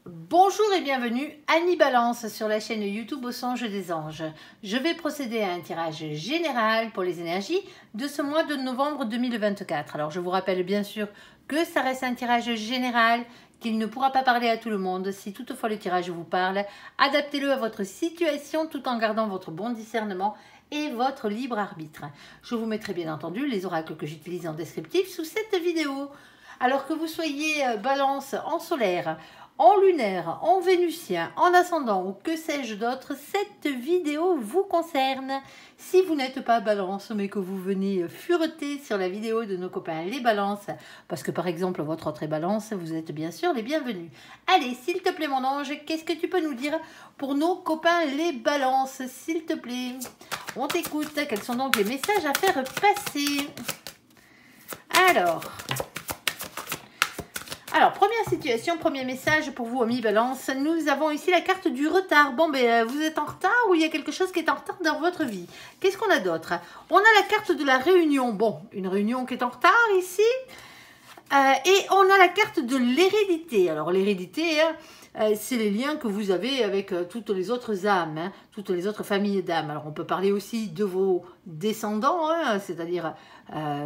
Bonjour et bienvenue, Annie Balance sur la chaîne YouTube Au Songe des Anges. Je vais procéder à un tirage général pour les énergies de ce mois de novembre 2024. Alors je vous rappelle bien sûr que ça reste un tirage général, qu'il ne pourra pas parler à tout le monde. Si toutefois le tirage vous parle, adaptez-le à votre situation tout en gardant votre bon discernement et votre libre arbitre. Je vous mettrai bien entendu les oracles que j'utilise en descriptif sous cette vidéo. Alors que vous soyez balance en solaire, en lunaire, en vénusien, en ascendant ou que sais-je d'autre, cette vidéo vous concerne. Si vous n'êtes pas balance mais que vous venez fureter sur la vidéo de nos copains les balances, parce que par exemple votre autre est balance, vous êtes bien sûr les bienvenus. Allez, s'il te plaît mon ange, qu'est-ce que tu peux nous dire pour nos copains les balances, s'il te plaît? On t'écoute, quels sont donc les messages à faire passer? Alors, première situation, premier message pour vous, amis Balance. Nous avons ici la carte du retard. Bon, ben, vous êtes en retard ou il y a quelque chose qui est en retard dans votre vie? Qu'est-ce qu'on a d'autre? On a la carte de la réunion. Bon, une réunion qui est en retard ici. Et on a la carte de l'hérédité. Alors, l'hérédité, c'est les liens que vous avez avec toutes les autres âmes, hein, toutes les autres familles d'âmes. Alors, on peut parler aussi de vos descendants, hein, c'est-à-dire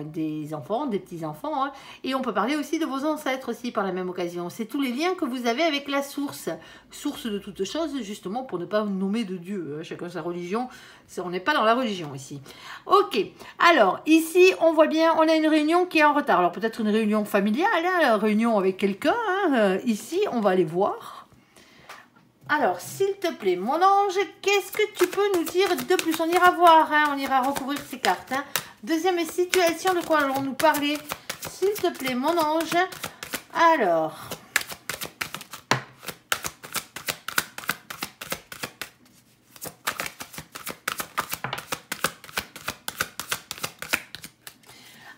des enfants, des petits-enfants, hein, et on peut parler aussi de vos ancêtres aussi par la même occasion. C'est tous les liens que vous avez avec la source de toutes choses, justement pour ne pas nommer de Dieu, hein, chacun sa religion, on n'est pas dans la religion ici. Ok, alors ici on voit bien, on a une réunion qui est en retard, alors peut-être une réunion familiale, hein, une réunion avec quelqu'un, hein, ici on va aller voir. Alors, s'il te plaît, mon ange, qu'est-ce que tu peux nous dire de plus? On ira voir, hein, on ira recouvrir ces cartes. Hein. Deuxième situation, de quoi allons-nous parler? S'il te plaît, mon ange. Alors...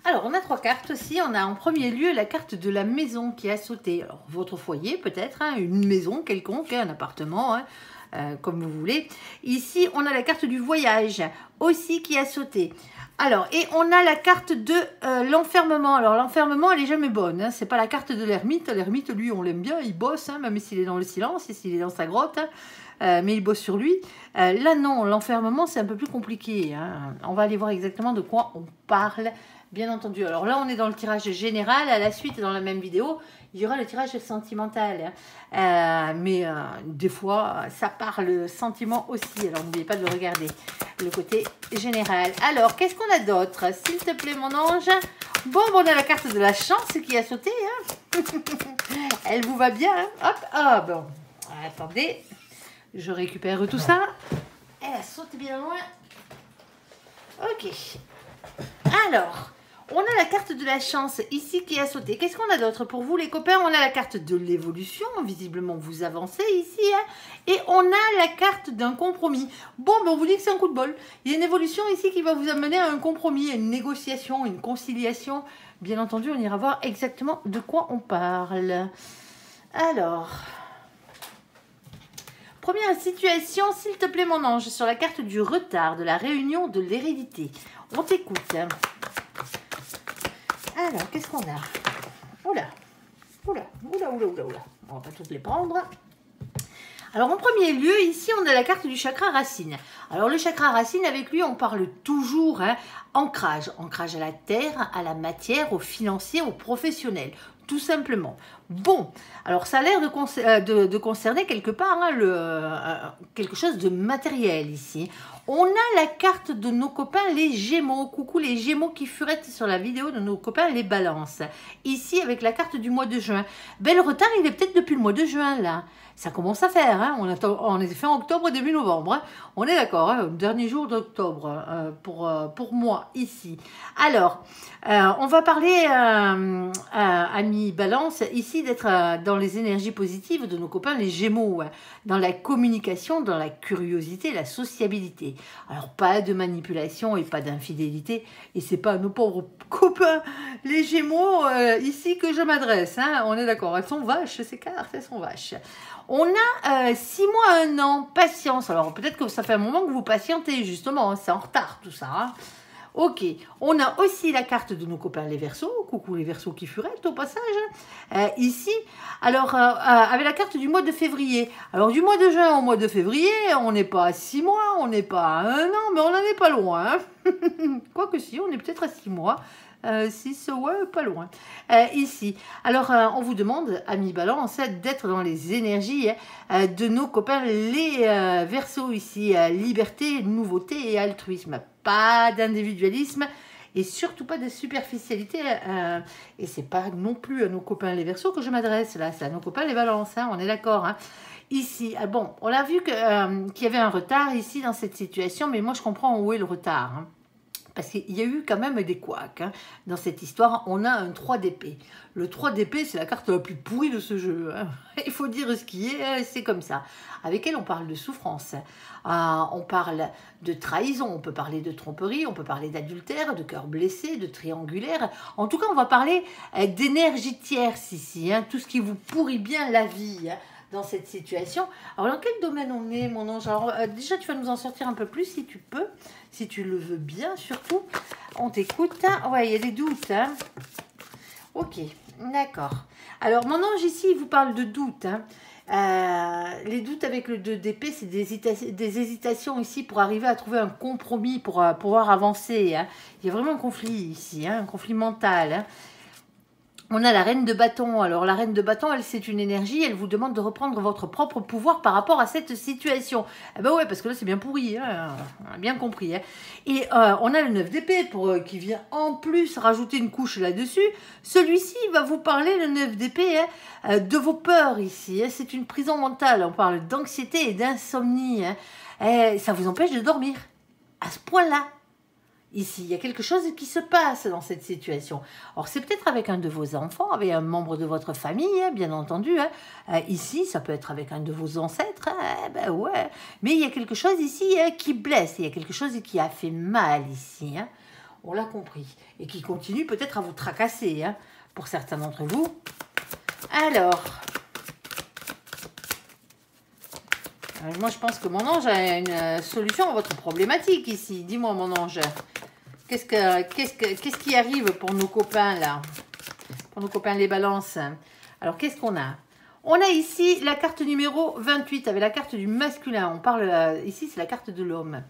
Alors, on a trois cartes aussi. On a en premier lieu la carte de la maison qui a sauté. Alors, votre foyer peut-être, hein, une maison quelconque, un appartement, hein, comme vous voulez. Ici, on a la carte du voyage aussi qui a sauté. Alors, et on a la carte de l'enfermement. Alors, l'enfermement, elle n'est jamais bonne. Hein. Ce n'est pas la carte de l'ermite. L'ermite, lui, on l'aime bien. Il bosse, hein, même s'il est dans le silence et s'il est dans sa grotte. Hein. Mais il bosse sur lui. Là, non, l'enfermement, c'est un peu plus compliqué. Hein. On va aller voir exactement de quoi on parle. Bien entendu. Alors là, on est dans le tirage général. À la suite, dans la même vidéo, il y aura le tirage sentimental. Mais des fois, ça parle sentiment aussi. Alors, n'oubliez pas de le regarder. Le côté général. Alors, qu'est-ce qu'on a d'autre? S'il te plaît, mon ange. Bon, on a la carte de la chance qui a sauté. Hein. Elle vous va bien. Hein. Hop, ah bon. Attendez. Je récupère tout ça. Elle a sauté bien loin. Ok. Alors... on a la carte de la chance ici qui a sauté. Qu'est-ce qu'on a d'autre pour vous les copains? On a la carte de l'évolution. Visiblement, vous avancez ici. Hein, et on a la carte d'un compromis. Bon, ben on vous dit que c'est un coup de bol. Il y a une évolution ici qui va vous amener à un compromis, à une négociation, une conciliation. Bien entendu, on ira voir exactement de quoi on parle. Alors... première situation, s'il te plaît mon ange, sur la carte du retard, de la réunion, de l'hérédité. On t'écoute. Alors, qu'est-ce qu'on a? Oula, oula, oula, oula, oula, oula. On va pas toutes les prendre. Alors, en premier lieu, ici, on a la carte du chakra racine. Alors, le chakra racine, avec lui, on parle toujours hein, ancrage. Ancrage à la terre, à la matière, au financier, au professionnel. Tout simplement. Bon, alors ça a l'air de concerner quelque part hein, quelque chose de matériel ici. On a la carte de nos copains les Gémeaux. Coucou les Gémeaux qui furettent sur la vidéo de nos copains les Balances. Ici avec la carte du mois de juin. Ben le retard il est peut-être depuis le mois de juin là. Ça commence à faire. Hein. On est fin octobre, début novembre. Hein. On est d'accord, hein, dernier jour d'octobre pour moi ici. Alors, on va parler, amis Balance, ici d'être dans les énergies positives de nos copains les Gémeaux, hein, dans la communication, dans la curiosité, la sociabilité. Alors, pas de manipulation et pas d'infidélité. Et c'est pas à nos pauvres copains les Gémeaux ici que je m'adresse. Hein. On est d'accord, elles sont vaches, ces cartes, elles sont vaches. On a 6 mois, 1 an, patience. Alors peut-être que ça fait un moment que vous patientez, justement, hein, c'est en retard tout ça. Hein. Ok, on a aussi la carte de nos copains les Verseaux. Coucou les Verseaux qui furettent au passage. Ici, alors avec la carte du mois de février. Alors du mois de juin au mois de février, on n'est pas à 6 mois, on n'est pas à 1 an, mais on n'en est pas loin. Hein. Quoique si, on est peut-être à 6 mois. 6, ouais, pas loin. Ici, alors on vous demande, amis Balance, d'être dans les énergies de nos copains les Verseaux ici. Liberté, nouveauté et altruisme. Pas d'individualisme et surtout pas de superficialité. Et c'est pas non plus à nos copains les Verseaux que je m'adresse là, c'est à nos copains les Balances, hein, on est d'accord. Hein. Ici, bon, on a vu qu'il y avait un retard ici dans cette situation, mais moi je comprends où est le retard. Hein. Parce qu'il y a eu quand même des couacs. Hein. Dans cette histoire, on a un 3 d'épée. Le 3 d'épée, c'est la carte la plus pourrie de ce jeu. Hein. Il faut dire ce qui est, c'est comme ça. Avec elle, on parle de souffrance. On parle de trahison, on peut parler de tromperie, on peut parler d'adultère, de cœur blessé, de triangulaire. En tout cas, on va parler d'énergie tierce ici. Hein. Tout ce qui vous pourrit bien la vie. Hein. Dans cette situation. Alors, dans quel domaine on est, mon ange? Alors, déjà, tu vas nous en sortir un peu plus, si tu peux, si tu le veux bien, surtout. On t'écoute. Hein. Ouais, il y a des doutes. Hein. Ok, d'accord. Alors, mon ange, ici, il vous parle de doutes. Hein. Les doutes avec le 2 d'épée, c'est des hésitations ici pour arriver à trouver un compromis, pour pouvoir avancer. Hein. Il y a vraiment un conflit ici, hein, un conflit mental. Hein. On a la reine de bâton. Alors, la reine de bâton, elle, c'est une énergie. Elle vous demande de reprendre votre propre pouvoir par rapport à cette situation. Eh ben ouais, parce que là, c'est bien pourri. Hein. On a bien compris. Hein. Et on a le 9 d'épée qui vient en plus rajouter une couche là-dessus. Celui-ci va vous parler, le 9 d'épée, hein, de vos peurs ici. Hein. C'est une prison mentale. On parle d'anxiété et d'insomnie. Hein. Ça vous empêche de dormir. À ce point-là. Ici, il y a quelque chose qui se passe dans cette situation. Alors, c'est peut-être avec un de vos enfants, avec un membre de votre famille, hein, bien entendu. Hein. Ici, ça peut être avec un de vos ancêtres. Hein, ben ouais. Mais il y a quelque chose ici hein, qui blesse. Il y a quelque chose qui a fait mal ici. Hein. On l'a compris. Et qui continue peut-être à vous tracasser, hein, pour certains d'entre vous. Alors, moi, je pense que mon ange a une solution à votre problématique ici. Dis-moi, mon ange. Qu'est-ce qui arrive pour nos copains, là? Pour nos copains les balances. Alors, qu'est-ce qu'on a? On a ici la carte numéro 28 avec la carte du masculin. On parle, ici, c'est la carte de l'homme.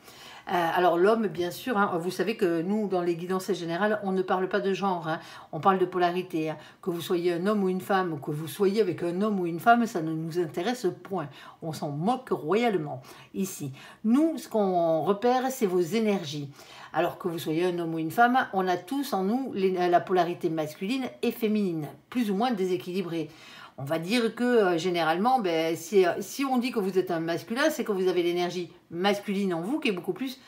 Alors, l'homme, bien sûr, hein, vous savez que nous, dans les guidances générales, on ne parle pas de genre. Hein, on parle de polarité. Hein. Que vous soyez un homme ou une femme, ou que vous soyez avec un homme ou une femme, ça ne nous intéresse point. On s'en moque royalement, ici. Nous, ce qu'on repère, c'est vos énergies. Alors que vous soyez un homme ou une femme, on a tous en nous la polarité masculine et féminine, plus ou moins déséquilibrée. On va dire que généralement, ben, si on dit que vous êtes un masculin, c'est que vous avez l'énergie masculine en vous qui est beaucoup plus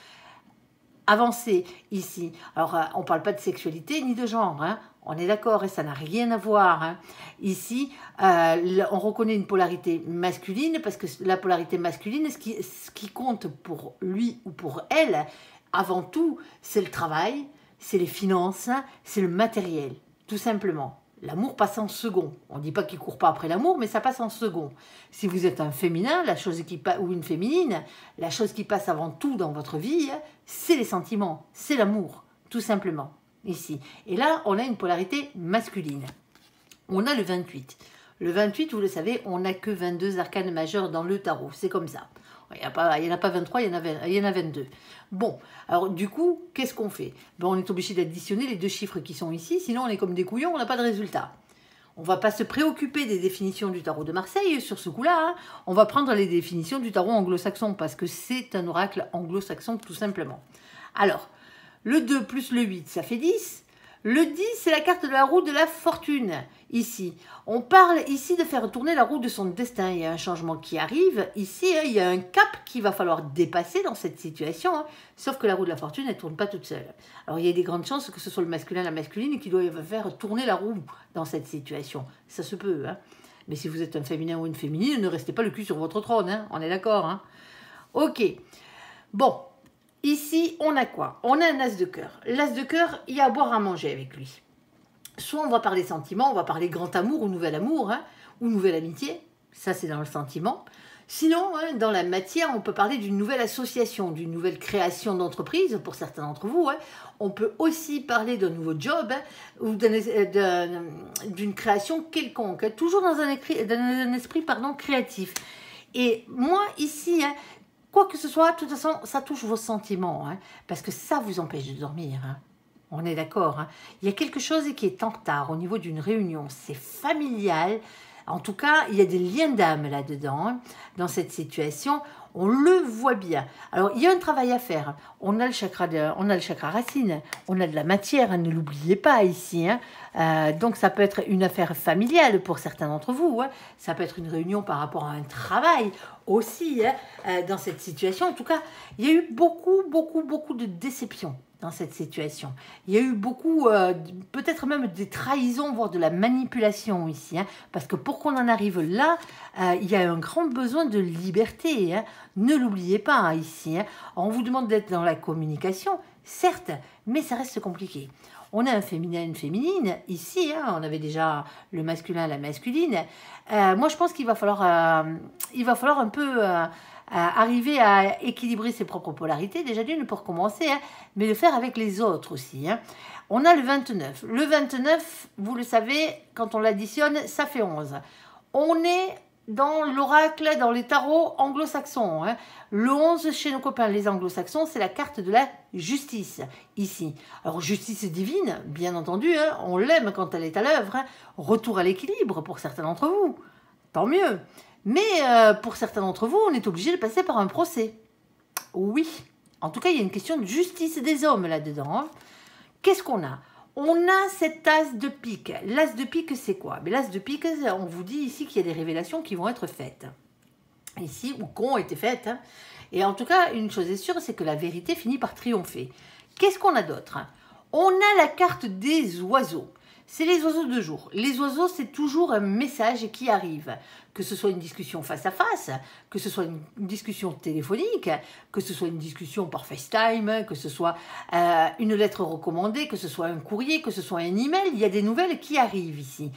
avancée ici. Alors, on ne parle pas de sexualité ni de genre, hein. On est d'accord, et ça n'a rien à voir. Hein. Ici, on reconnaît une polarité masculine, parce que la polarité masculine, ce qui compte pour lui ou pour elle, avant tout, c'est le travail, c'est les finances, c'est le matériel, tout simplement. L'amour passe en second. On ne dit pas qu'il ne court pas après l'amour, mais ça passe en second. Si vous êtes un féminin, ou une féminine, la chose qui passe avant tout dans votre vie, c'est les sentiments, c'est l'amour, tout simplement, ici. Et là, on a une polarité masculine. On a le 28. Le 28, vous le savez, on n'a que 22 arcanes majeures dans le tarot. C'est comme ça. Il n'y en a pas 23, il y en a 22. Bon, alors du coup, qu'est-ce qu'on fait? Ben, on est obligé d'additionner les deux chiffres qui sont ici, sinon on est comme des couillons, on n'a pas de résultat. On ne va pas se préoccuper des définitions du tarot de Marseille sur ce coup-là. Hein. On va prendre les définitions du tarot anglo-saxon, parce que c'est un oracle anglo-saxon tout simplement. Alors, le 2 plus le 8, ça fait 10. Le 10, c'est la carte de la roue de la fortune, ici. On parle ici de faire tourner la roue de son destin. Il y a un changement qui arrive. Ici, hein, il y a un cap qu'il va falloir dépasser dans cette situation. Hein. Sauf que la roue de la fortune, elle ne tourne pas toute seule. Alors, il y a des grandes chances que ce soit le masculin, la masculine, qui doit faire tourner la roue dans cette situation. Ça se peut. Hein. Mais si vous êtes un féminin ou une féminine, ne restez pas le cul sur votre trône. Hein. On est d'accord. Hein. Ok. Bon. Ici, on a quoi? On a un as de cœur. L'as de cœur, il y a à boire à manger avec lui. Soit on va parler sentiments, on va parler grand amour ou nouvel amour, hein, ou nouvelle amitié. Ça, c'est dans le sentiment. Sinon, hein, dans la matière, on peut parler d'une nouvelle association, d'une nouvelle création d'entreprise, pour certains d'entre vous. Hein. On peut aussi parler d'un nouveau job hein, ou d'une création quelconque, hein, toujours dans un esprit pardon, créatif. Et moi, ici, hein, quoi que ce soit, de toute façon, ça touche vos sentiments, hein, parce que ça vous empêche de dormir. Hein. On est d'accord. Hein. Il y a quelque chose qui est en retard au niveau d'une réunion. C'est familial. En tout cas, il y a des liens d'âme là-dedans, hein, dans cette situation. On le voit bien. Alors, il y a un travail à faire. On a le chakra racine, on a de la matière, hein, ne l'oubliez pas ici. Hein. Donc, ça peut être une affaire familiale pour certains d'entre vous. Hein. Ça peut être une réunion par rapport à un travail aussi, hein, dans cette situation. En tout cas, il y a eu beaucoup de déceptions dans cette situation. Il y a eu beaucoup, peut-être même des trahisons, voire de la manipulation ici, hein, parce que pour qu'on en arrive là, il y a un grand besoin de liberté. Hein. Ne l'oubliez pas hein, ici. Hein. On vous demande d'être dans la communication, certes, mais ça reste compliqué. On a un féminin, une féminine, ici, hein, on avait déjà le masculin, la masculine. Moi, je pense qu'il va falloir un peu... arriver à équilibrer ses propres polarités, déjà d'une pour commencer, hein, mais le faire avec les autres aussi. Hein. On a le 29. Le 29, vous le savez, quand on l'additionne, ça fait 11. On est dans l'oracle, dans les tarots anglo-saxons. Hein. Le 11, chez nos copains les anglo-saxons, c'est la carte de la justice, ici. Alors, justice divine, bien entendu, hein, on l'aime quand elle est à l'œuvre. Hein. Retour à l'équilibre pour certains d'entre vous. Tant mieux. Mais pour certains d'entre vous, on est obligé de passer par un procès. Oui. En tout cas, il y a une question de justice des hommes là-dedans. Hein. Qu'est-ce qu'on a? On a cet as de pique. L'as de pique, c'est quoi? L'as de pique, on vous dit ici qu'il y a des révélations qui vont être faites. Ici, ou qui ont été faites. Hein. Et en tout cas, une chose est sûre, c'est que la vérité finit par triompher. Qu'est-ce qu'on a d'autre? On a la carte des oiseaux. C'est les oiseaux de jour. Les oiseaux, c'est toujours un message qui arrive. Que ce soit une discussion face à face, que ce soit une discussion téléphonique, que ce soit une discussion par FaceTime, que ce soit une lettre recommandée, que ce soit un courrier, que ce soit un email, il y a des nouvelles qui arrivent ici.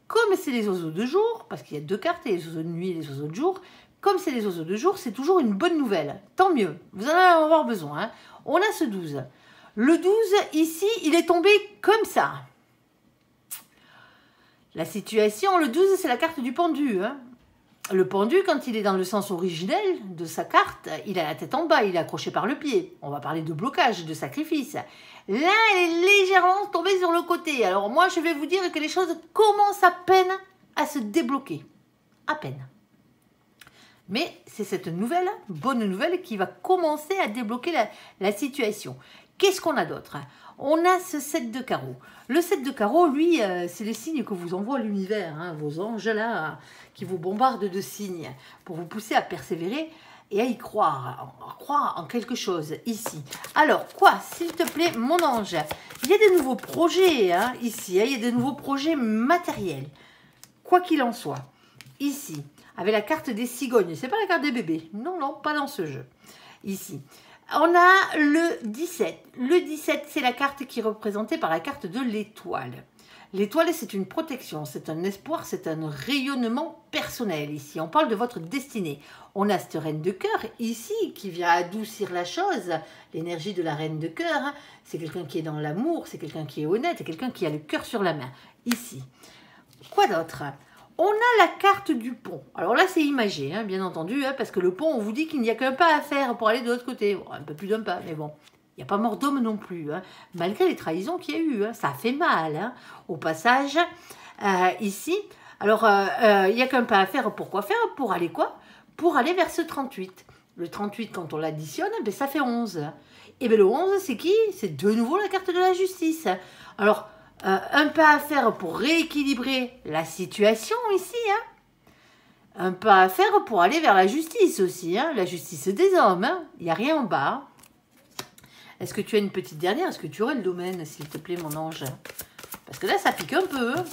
Comme c'est les oiseaux de jour, parce qu'il y a deux cartes, les oiseaux de nuit et les oiseaux de jour, comme c'est les oiseaux de jour, c'est toujours une bonne nouvelle. Tant mieux, vous en allez en avoir besoin. Hein. On a ce 12. Le 12, ici, il est tombé comme ça. La situation, le 12, c'est la carte du pendu. Hein. Le pendu, quand il est dans le sens originel de sa carte, il a la tête en bas, il est accroché par le pied. On va parler de blocage, de sacrifice. Là, elle est légèrement tombée sur le côté. Alors moi, je vais vous dire que les choses commencent à peine à se débloquer. À peine. Mais c'est cette nouvelle, bonne nouvelle, qui va commencer à débloquer la situation. Qu'est-ce qu'on a d'autre? On a ce 7 de carreau. Le 7 de carreau, lui, c'est les signes que vous envoie l'univers, hein, vos anges là, qui vous bombardent de signes pour vous pousser à persévérer et à y croire en quelque chose ici. Alors, quoi, s'il te plaît, mon ange? Il y a des nouveaux projets hein, ici, hein, il y a des nouveaux projets matériels. Quoi qu'il en soit, ici, avec la carte des cigognes, c'est pas la carte des bébés, non, non, pas dans ce jeu, ici. On a le 17. Le 17, c'est la carte qui est représentée par la carte de l'étoile. L'étoile, c'est une protection, c'est un espoir, c'est un rayonnement personnel ici. On parle de votre destinée. On a cette reine de cœur ici qui vient adoucir la chose. L'énergie de la reine de cœur, hein, c'est quelqu'un qui est dans l'amour, c'est quelqu'un qui est honnête, c'est quelqu'un qui a le cœur sur la main. Ici. Quoi d'autre? On a la carte du pont. Alors là, c'est imagé, hein, bien entendu, hein, parce que le pont, on vous dit qu'il n'y a qu'un pas à faire pour aller de l'autre côté. Bon, un peu plus d'un pas, mais bon. Il n'y a pas mort d'homme non plus, hein, malgré les trahisons qu'il y a eu. Hein, ça a fait mal, hein, au passage, ici. Alors, il n'y a qu'un pas à faire. Pourquoi faire? Pour aller quoi? Pour aller vers ce 38. Le 38, quand on l'additionne, ben, ça fait 11. Et bien le 11, c'est qui? C'est de nouveau la carte de la justice. Alors, un pas à faire pour rééquilibrer la situation ici. Hein. Un pas à faire pour aller vers la justice aussi. Hein. La justice des hommes. Hein. Il n'y a rien en bas. Est-ce que tu as une petite dernière? Est-ce que tu aurais le domaine, s'il te plaît, mon ange? Parce que là, ça pique un peu. Hein.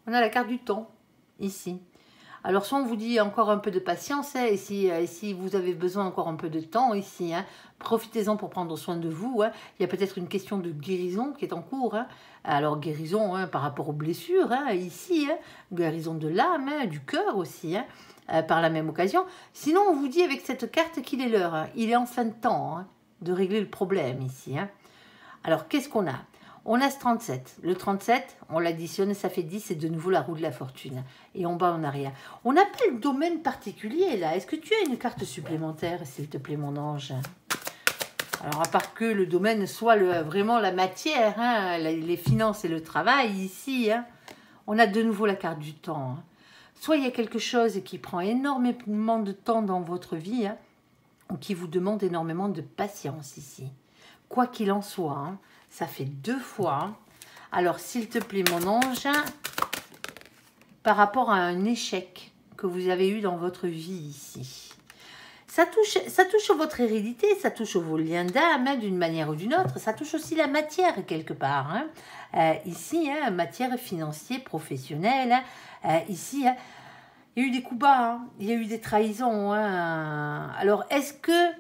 On a la carte du temps, ici. Alors, soit on vous dit encore un peu de patience, hein, et si vous avez besoin encore un peu de temps ici, hein, profitez-en pour prendre soin de vous. Hein. Il y a peut-être une question de guérison qui est en cours. Hein. Alors, guérison hein, par rapport aux blessures, hein, ici, hein, guérison de l'âme, hein, du cœur aussi, hein, par la même occasion. Sinon, on vous dit avec cette carte qu'il est l'heure. Hein. Il est en fin de temps hein, de régler le problème ici. Hein. Alors, qu'est-ce qu'on a? On a ce 37. Le 37, on l'additionne, ça fait 10, c'est de nouveau la roue de la fortune. Et en bas, on n'a rien. On n'a pas le domaine particulier, là. Est-ce que tu as une carte supplémentaire, s'il te plaît, mon ange? Alors, à part que le domaine soit vraiment la matière, hein, les finances et le travail, ici, hein, on a de nouveau la carte du temps. Hein. Soit il y a quelque chose qui prend énormément de temps dans votre vie, hein, ou qui vous demande énormément de patience, ici. Quoi qu'il en soit, hein, ça fait 2 fois. Alors, s'il te plaît, mon ange, par rapport à un échec que vous avez eu dans votre vie ici, ça touche votre hérédité, ça touche vos liens d'âme hein, d'une manière ou d'une autre, ça touche aussi la matière quelque part. Hein. Ici, hein, matière financière, professionnelle, hein. Ici, hein, il y a eu des coups bas, hein, il y a eu des trahisons. Hein. Alors, est-ce que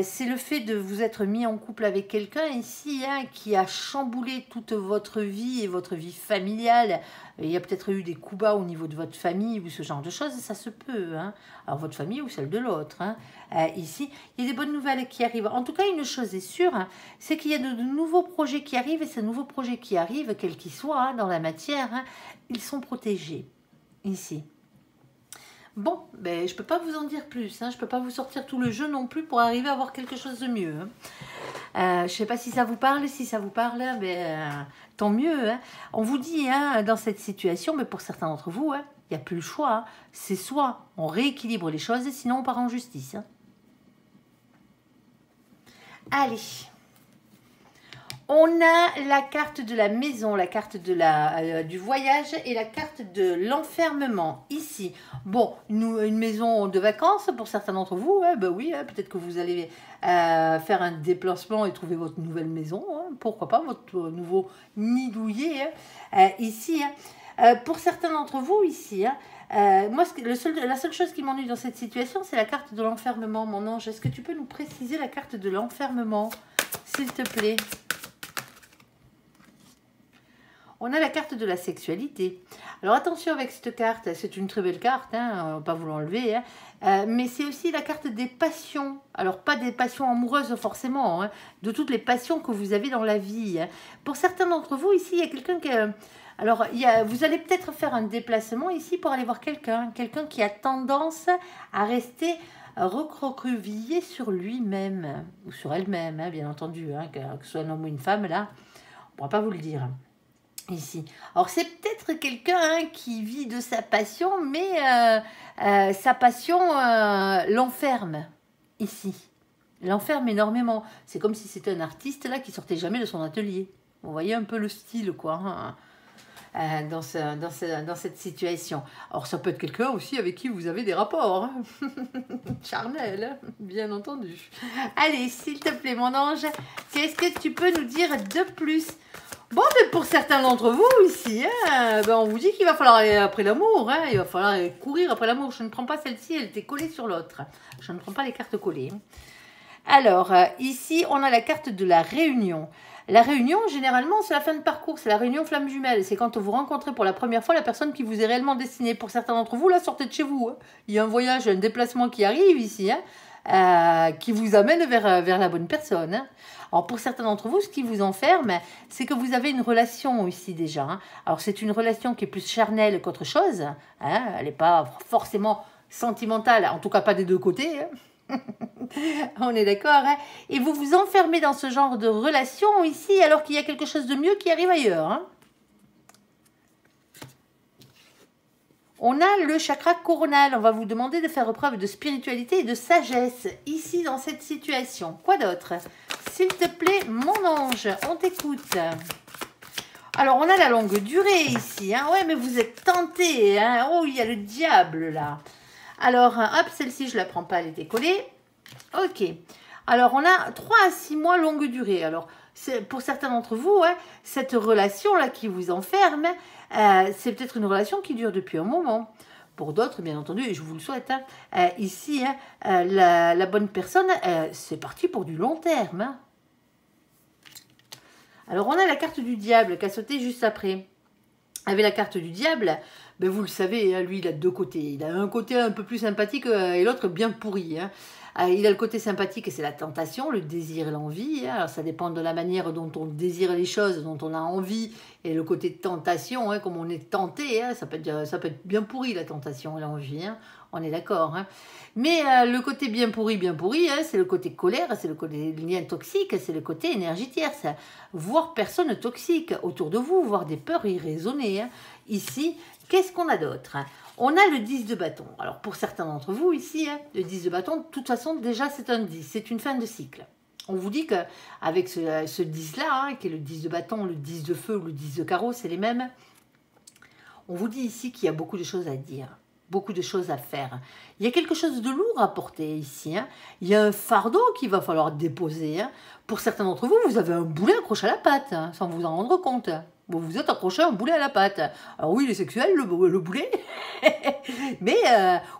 c'est le fait de vous être mis en couple avec quelqu'un ici hein, qui a chamboulé toute votre vie et votre vie familiale. Il y a peut-être eu des coups bas au niveau de votre famille ou ce genre de choses, ça se peut. Hein. Alors votre famille ou celle de l'autre. Hein. Ici, il y a des bonnes nouvelles qui arrivent. En tout cas, une chose est sûre, hein, c'est qu'il y a de nouveaux projets qui arrivent et ces nouveaux projets qui arrivent, quels qu'ils soient hein, dans la matière, hein, ils sont protégés ici. Bon, ben, je ne peux pas vous en dire plus. Hein. Je ne peux pas vous sortir tout le jeu non plus pour arriver à avoir quelque chose de mieux. Hein. Je ne sais pas si ça vous parle. Si ça vous parle, ben, tant mieux. Hein. On vous dit, hein, dans cette situation, mais pour certains d'entre vous, hein, il n'y a plus le choix. Hein. C'est soit on rééquilibre les choses, sinon on part en justice. Hein. Allez. On a la carte de la maison, la carte de du voyage et la carte de l'enfermement, ici. Bon, une maison de vacances pour certains d'entre vous, hein, ben oui, hein, peut-être que vous allez faire un déplacement et trouver votre nouvelle maison, hein, pourquoi pas, votre nouveau nid douillet, hein, ici. Hein. Pour certains d'entre vous, ici, hein, moi, la seule chose qui m'ennuie dans cette situation, c'est la carte de l'enfermement, mon ange. Est-ce que tu peux nous préciser la carte de l'enfermement, s'il te plaît ? On a la carte de la sexualité. Alors attention avec cette carte, c'est une très belle carte, hein, on ne va pas vous l'enlever, hein, mais c'est aussi la carte des passions. Alors pas des passions amoureuses forcément, hein, de toutes les passions que vous avez dans la vie. Hein. Pour certains d'entre vous, ici, il y a quelqu'un qui... alors, vous allez peut-être faire un déplacement ici pour aller voir quelqu'un qui a tendance à rester recroquevillé sur lui-même, ou sur elle-même, hein, bien entendu, hein, que ce soit un homme ou une femme, là, on ne pourra pas vous le dire. Ici. Alors, c'est peut-être quelqu'un hein, qui vit de sa passion, mais sa passion l'enferme, ici. L'enferme énormément. C'est comme si c'était un artiste là qui sortait jamais de son atelier. Vous voyez un peu le style, quoi, hein, dans cette situation. Alors, ça peut être quelqu'un aussi avec qui vous avez des rapports. Hein. Charnel, hein, bien entendu. Allez, s'il te plaît, mon ange, qu'est-ce que tu peux nous dire de plus ? Bon, mais pour certains d'entre vous ici, hein, ben on vous dit qu'il va falloir aller après l'amour. Hein, il va falloir courir après l'amour. Je ne prends pas celle-ci, elle était collée sur l'autre. Je ne prends pas les cartes collées. Alors, ici, on a la carte de la réunion. La réunion, généralement, c'est la fin de parcours. C'est la réunion flamme jumelle. C'est quand vous rencontrez pour la première fois la personne qui vous est réellement destinée. Pour certains d'entre vous, là, sortez de chez vous. Hein. Il y a un voyage, un déplacement qui arrive ici, hein, qui vous amène vers la bonne personne. Hein. Alors, pour certains d'entre vous, ce qui vous enferme, c'est que vous avez une relation ici déjà. Hein. Alors, c'est une relation qui est plus charnelle qu'autre chose. Hein. Elle n'est pas forcément sentimentale, en tout cas pas des deux côtés. Hein. On est d'accord. Hein. Et vous vous enfermez dans ce genre de relation ici, alors qu'il y a quelque chose de mieux qui arrive ailleurs. Hein. On a le chakra coronal. On va vous demander de faire preuve de spiritualité et de sagesse ici dans cette situation. Quoi d'autre ? S'il te plaît, mon ange, on t'écoute. Alors, on a la longue durée ici. Hein. Ouais, mais vous êtes tenté. Hein. Oh, il y a le diable là. Alors, hop, celle-ci, je ne la prends pas, elle est décollée. Ok. Alors, on a 3 à 6 mois longue durée. Alors, pour certains d'entre vous, hein, cette relation-là qui vous enferme, c'est peut-être une relation qui dure depuis un moment. pour d'autres, bien entendu, et je vous le souhaite. Hein. Ici, hein, la bonne personne, c'est parti pour du long terme. Hein. Alors, on a la carte du diable qui a sauté juste après. Avec la carte du diable, ben vous le savez, hein, lui, il a deux côtés. Il a un côté un peu plus sympathique et l'autre bien pourri. Hein. Il a le côté sympathique, c'est la tentation, le désir et l'envie. Hein. Alors, ça dépend de la manière dont on désire les choses, dont on a envie. Et le côté de tentation, hein, comme on est tenté, hein, ça peut être bien pourri, la tentation et l'envie. Hein. On est d'accord. Hein. Mais le côté bien pourri, hein, c'est le côté colère, c'est le côté lien toxique, c'est le côté énergie tierce. Voir personne toxique autour de vous, voir des peurs irraisonnées. Hein. Ici, qu'est-ce qu'on a d'autre? On a le 10 de bâton. Alors, pour certains d'entre vous, ici, hein, le 10 de bâton, de toute façon, déjà, c'est un 10. C'est une fin de cycle. On vous dit qu'avec ce 10-là, hein, qui est le 10 de bâton, le 10 de feu ou le 10 de carreau, c'est les mêmes. On vous dit ici qu'il y a beaucoup de choses à dire, beaucoup de choses à faire. Il y a quelque chose de lourd à porter ici. Hein. Il y a un fardeau qu'il va falloir déposer. Hein. Pour certains d'entre vous, vous avez un boulet accroché à la patte, hein, sans vous en rendre compte. Vous vous êtes accroché un boulet à la patte. Alors oui, il est sexuel, le boulet, mais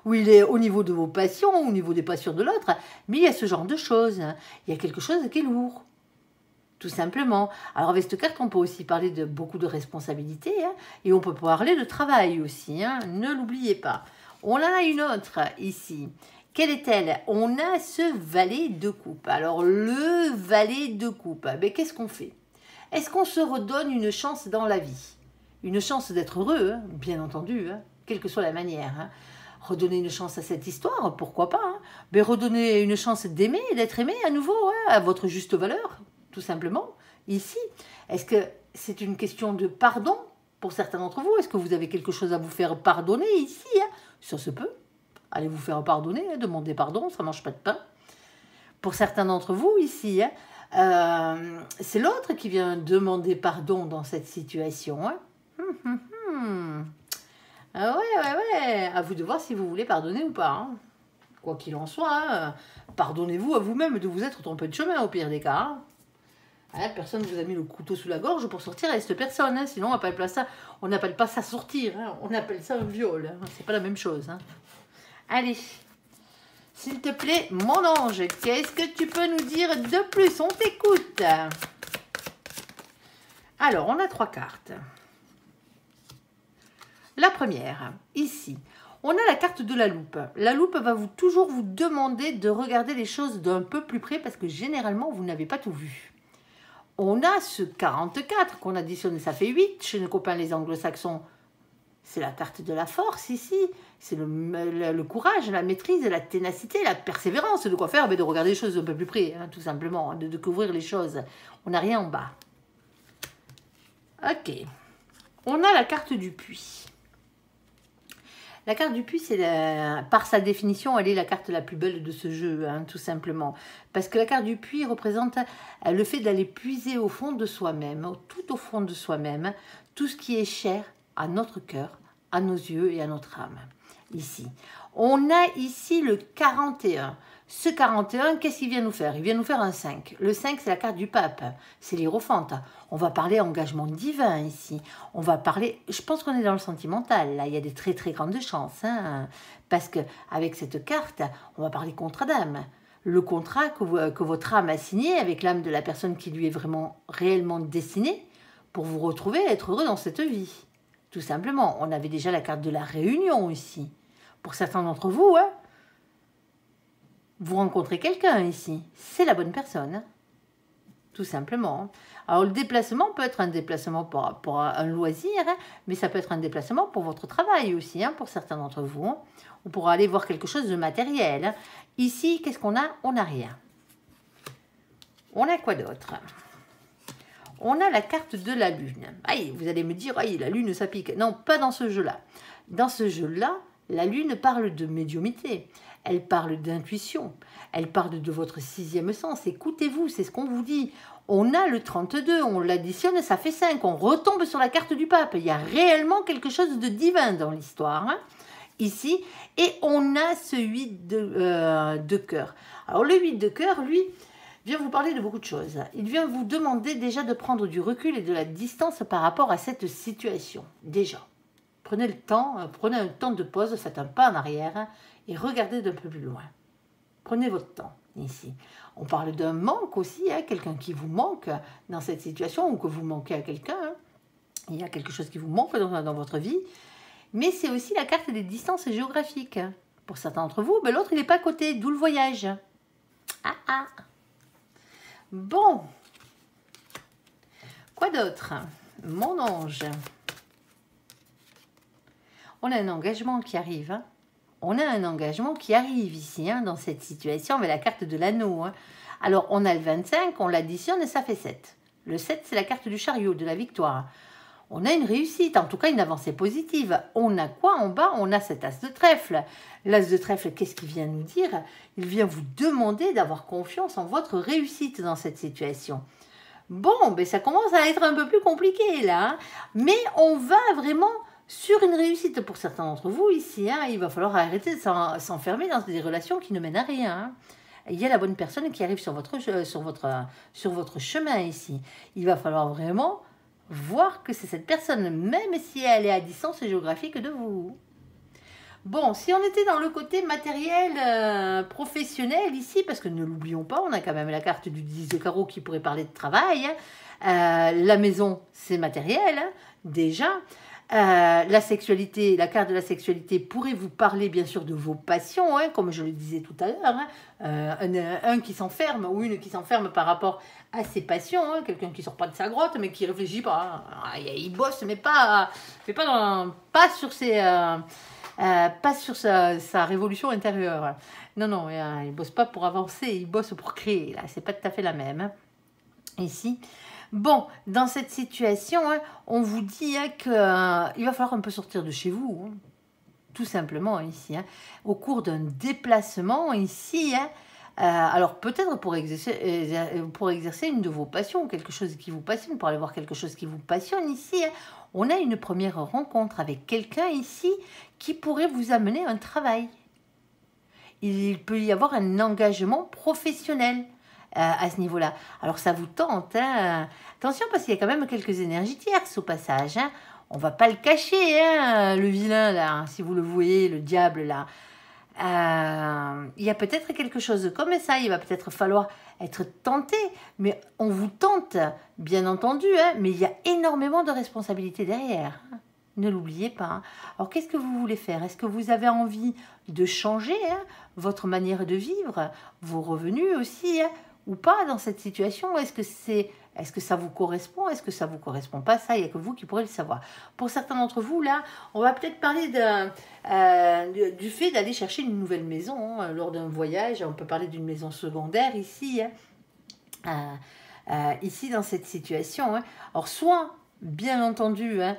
où il est au niveau de vos passions, au niveau des passions de l'autre, mais il y a ce genre de choses. Il y a quelque chose qui est lourd, tout simplement. Alors avec cette carte, on peut aussi parler de beaucoup de responsabilités, hein, et on peut parler de travail aussi, hein, ne l'oubliez pas. On en a une autre ici. Quelle est-elle? On a ce valet de coupe. Alors le valet de coupe, ben, qu'est-ce qu'on fait? Est-ce qu'on se redonne une chance dans la vie? Une chance d'être heureux, hein, bien entendu, hein, quelle que soit la manière. Hein. Redonner une chance à cette histoire, pourquoi pas. Hein. Mais redonner une chance d'aimer, d'être aimé à nouveau, hein, à votre juste valeur, tout simplement. Ici, est-ce que c'est une question de pardon pour certains d'entre vous? Est-ce que vous avez quelque chose à vous faire pardonner ici? Hein? Ça se peut. Allez vous faire pardonner, hein, demandez pardon, ça ne mange pas de pain. Pour certains d'entre vous ici, hein, c'est l'autre qui vient demander pardon dans cette situation. Hein. Ah ouais. À vous de voir si vous voulez pardonner ou pas. Hein. Quoi qu'il en soit, hein, pardonnez-vous à vous-même de vous être trompé de chemin au pire des cas. Hein. Hein, personne ne vous a mis le couteau sous la gorge pour sortir avec cette personne. Hein. Sinon, on n'appelle pas ça sortir. Hein. On appelle ça un viol. Hein. C'est pas la même chose. Hein. Allez. S'il te plaît, mon ange, qu'est-ce que tu peux nous dire de plus? On t'écoute. Alors, on a 3 cartes. La première, ici, on a la carte de la loupe. La loupe va toujours vous demander de regarder les choses d'un peu plus près parce que généralement, vous n'avez pas tout vu. On a ce 44 qu'on additionne, ça fait 8 chez nos copains les anglo-saxons. C'est la carte de la force ici, c'est le courage, la maîtrise, la ténacité, la persévérance. De quoi faire? De regarder les choses un peu plus près, hein, tout simplement, de découvrir les choses. On n'a rien en bas. Ok. On a la carte du puits. La carte du puits, par sa définition, elle est la carte la plus belle de ce jeu, hein, tout simplement. Parce que la carte du puits représente le fait d'aller puiser au fond de soi-même, tout au fond de soi-même, tout ce qui est cher à notre cœur, à nos yeux et à notre âme. Ici. On a ici le 41. Ce 41, qu'est-ce qu'il vient nous faire? Il vient nous faire un 5. Le 5, c'est la carte du pape. C'est l'hiérophante. On va parler engagement divin ici. On va parler... Je pense qu'on est dans le sentimental. Là, il y a des très très grandes chances. Hein, parce qu'avec cette carte, on va parler contrat d'âme. Le contrat que votre âme a signé avec l'âme de la personne qui lui est vraiment réellement destinée pour vous retrouver et être heureux dans cette vie. Tout simplement. On avait déjà la carte de la réunion ici. Pour certains d'entre vous, hein, vous rencontrez quelqu'un ici. C'est la bonne personne. Hein, tout simplement. Alors, le déplacement peut être un déplacement pour un loisir, hein, mais ça peut être un déplacement pour votre travail aussi, hein, pour certains d'entre vous. Hein. On pourra aller voir quelque chose de matériel. Hein. Ici, qu'est-ce qu'on a? On n'a rien. On a quoi d'autre? On a la carte de la lune. Aïe, vous allez me dire, aïe, la lune, ça pique. Non, pas dans ce jeu-là. Dans ce jeu-là, la lune parle de médiumnité. Elle parle d'intuition. Elle parle de votre 6e sens. Écoutez-vous, c'est ce qu'on vous dit. On a le 32, on l'additionne, ça fait 5. On retombe sur la carte du pape. Il y a réellement quelque chose de divin dans l'histoire. Hein, ici. Et on a ce 8 de cœur. Alors, le 8 de cœur, lui, vient vous parler de beaucoup de choses. Il vient vous demander déjà de prendre du recul et de la distance par rapport à cette situation. Déjà. prenez le temps, prenez un temps de pause, faites un pas en arrière hein, et regardez d'un peu plus loin. Prenez votre temps ici. On parle d'un manque aussi, hein, quelqu'un qui vous manque dans cette situation ou que vous manquez à quelqu'un. Hein. Il y a quelque chose qui vous manque dans votre vie. Mais c'est aussi la carte des distances géographiques. Pour certains d'entre vous, ben l'autre il n'est pas à côté, d'où le voyage. Ah ah. Bon. Quoi d'autre? Mon ange. On a un engagement qui arrive. Hein. On a un engagement qui arrive ici, hein, dans cette situation, avec la carte de l'anneau. Hein. Alors, on a le 25, on l'additionne et ça fait 7. Le 7, c'est la carte du chariot, de la victoire. On a une réussite, en tout cas une avancée positive. On a quoi en bas? On a cet as de trèfle. L'as de trèfle, qu'est-ce qu'il vient nous dire? Il vient vous demander d'avoir confiance en votre réussite dans cette situation. Bon, ben ça commence à être un peu plus compliqué là, hein. Mais on va vraiment sur une réussite pour certains d'entre vous ici. Hein. Il va falloir arrêter de s'enfermer dans des relations qui ne mènent à rien. Hein. Il y a la bonne personne qui arrive sur votre chemin ici. Il va falloir vraiment voir que c'est cette personne, même si elle est à distance géographique de vous. Bon, si on était dans le côté matériel, professionnel ici, parce que ne l'oublions pas, on a quand même la carte du 10 de carreau qui pourrait parler de travail. Hein. La maison, c'est matériel, hein, déjà. La sexualité, la carte de la sexualité pourrait vous parler bien sûr de vos passions, hein, comme je le disais tout à l'heure. Hein. Un qui s'enferme ou une qui s'enferme par rapport à ses passions, hein, quelqu'un qui sort pas de sa grotte mais qui réfléchit pas. Hein. Il bosse mais pas sur ses... pas sur sa révolution intérieure. Non, non, il ne bosse pas pour avancer, il bosse pour créer. Là, c'est pas tout à fait la même. Hein. Ici. Bon, dans cette situation, hein, on vous dit hein, qu'il va falloir un peu sortir de chez vous. Hein. Tout simplement, ici. Hein. Au cours d'un déplacement, ici, hein, alors peut-être pour exercer une de vos passions, quelque chose qui vous passionne, pour aller voir quelque chose qui vous passionne ici, hein, on a une première rencontre avec quelqu'un ici qui pourrait vous amener un travail. Il peut y avoir un engagement professionnel à ce niveau-là. Alors ça vous tente. Hein. Attention parce qu'il y a quand même quelques énergies tierces au passage. Hein. On ne va pas le cacher, hein, le vilain là, si vous le voyez, le diable là. Il y a peut-être quelque chose comme ça. Il va peut-être falloir être tenté. Mais on vous tente, bien entendu. Hein, mais il y a énormément de responsabilités derrière. Hein. Ne l'oubliez pas. Hein. Alors, qu'est-ce que vous voulez faire? Est-ce que vous avez envie de changer hein, votre manière de vivre, vos revenus aussi, hein, ou pas dans cette situation? Est-ce que ça vous correspond? Est-ce que ça ne vous correspond pas? Ça, il n'y a que vous qui pourrez le savoir. Pour certains d'entre vous, là, on va peut-être parler du fait d'aller chercher une nouvelle maison hein, lors d'un voyage. On peut parler d'une maison secondaire ici, hein, ici dans cette situation. Hein. Alors, soit, bien entendu, hein,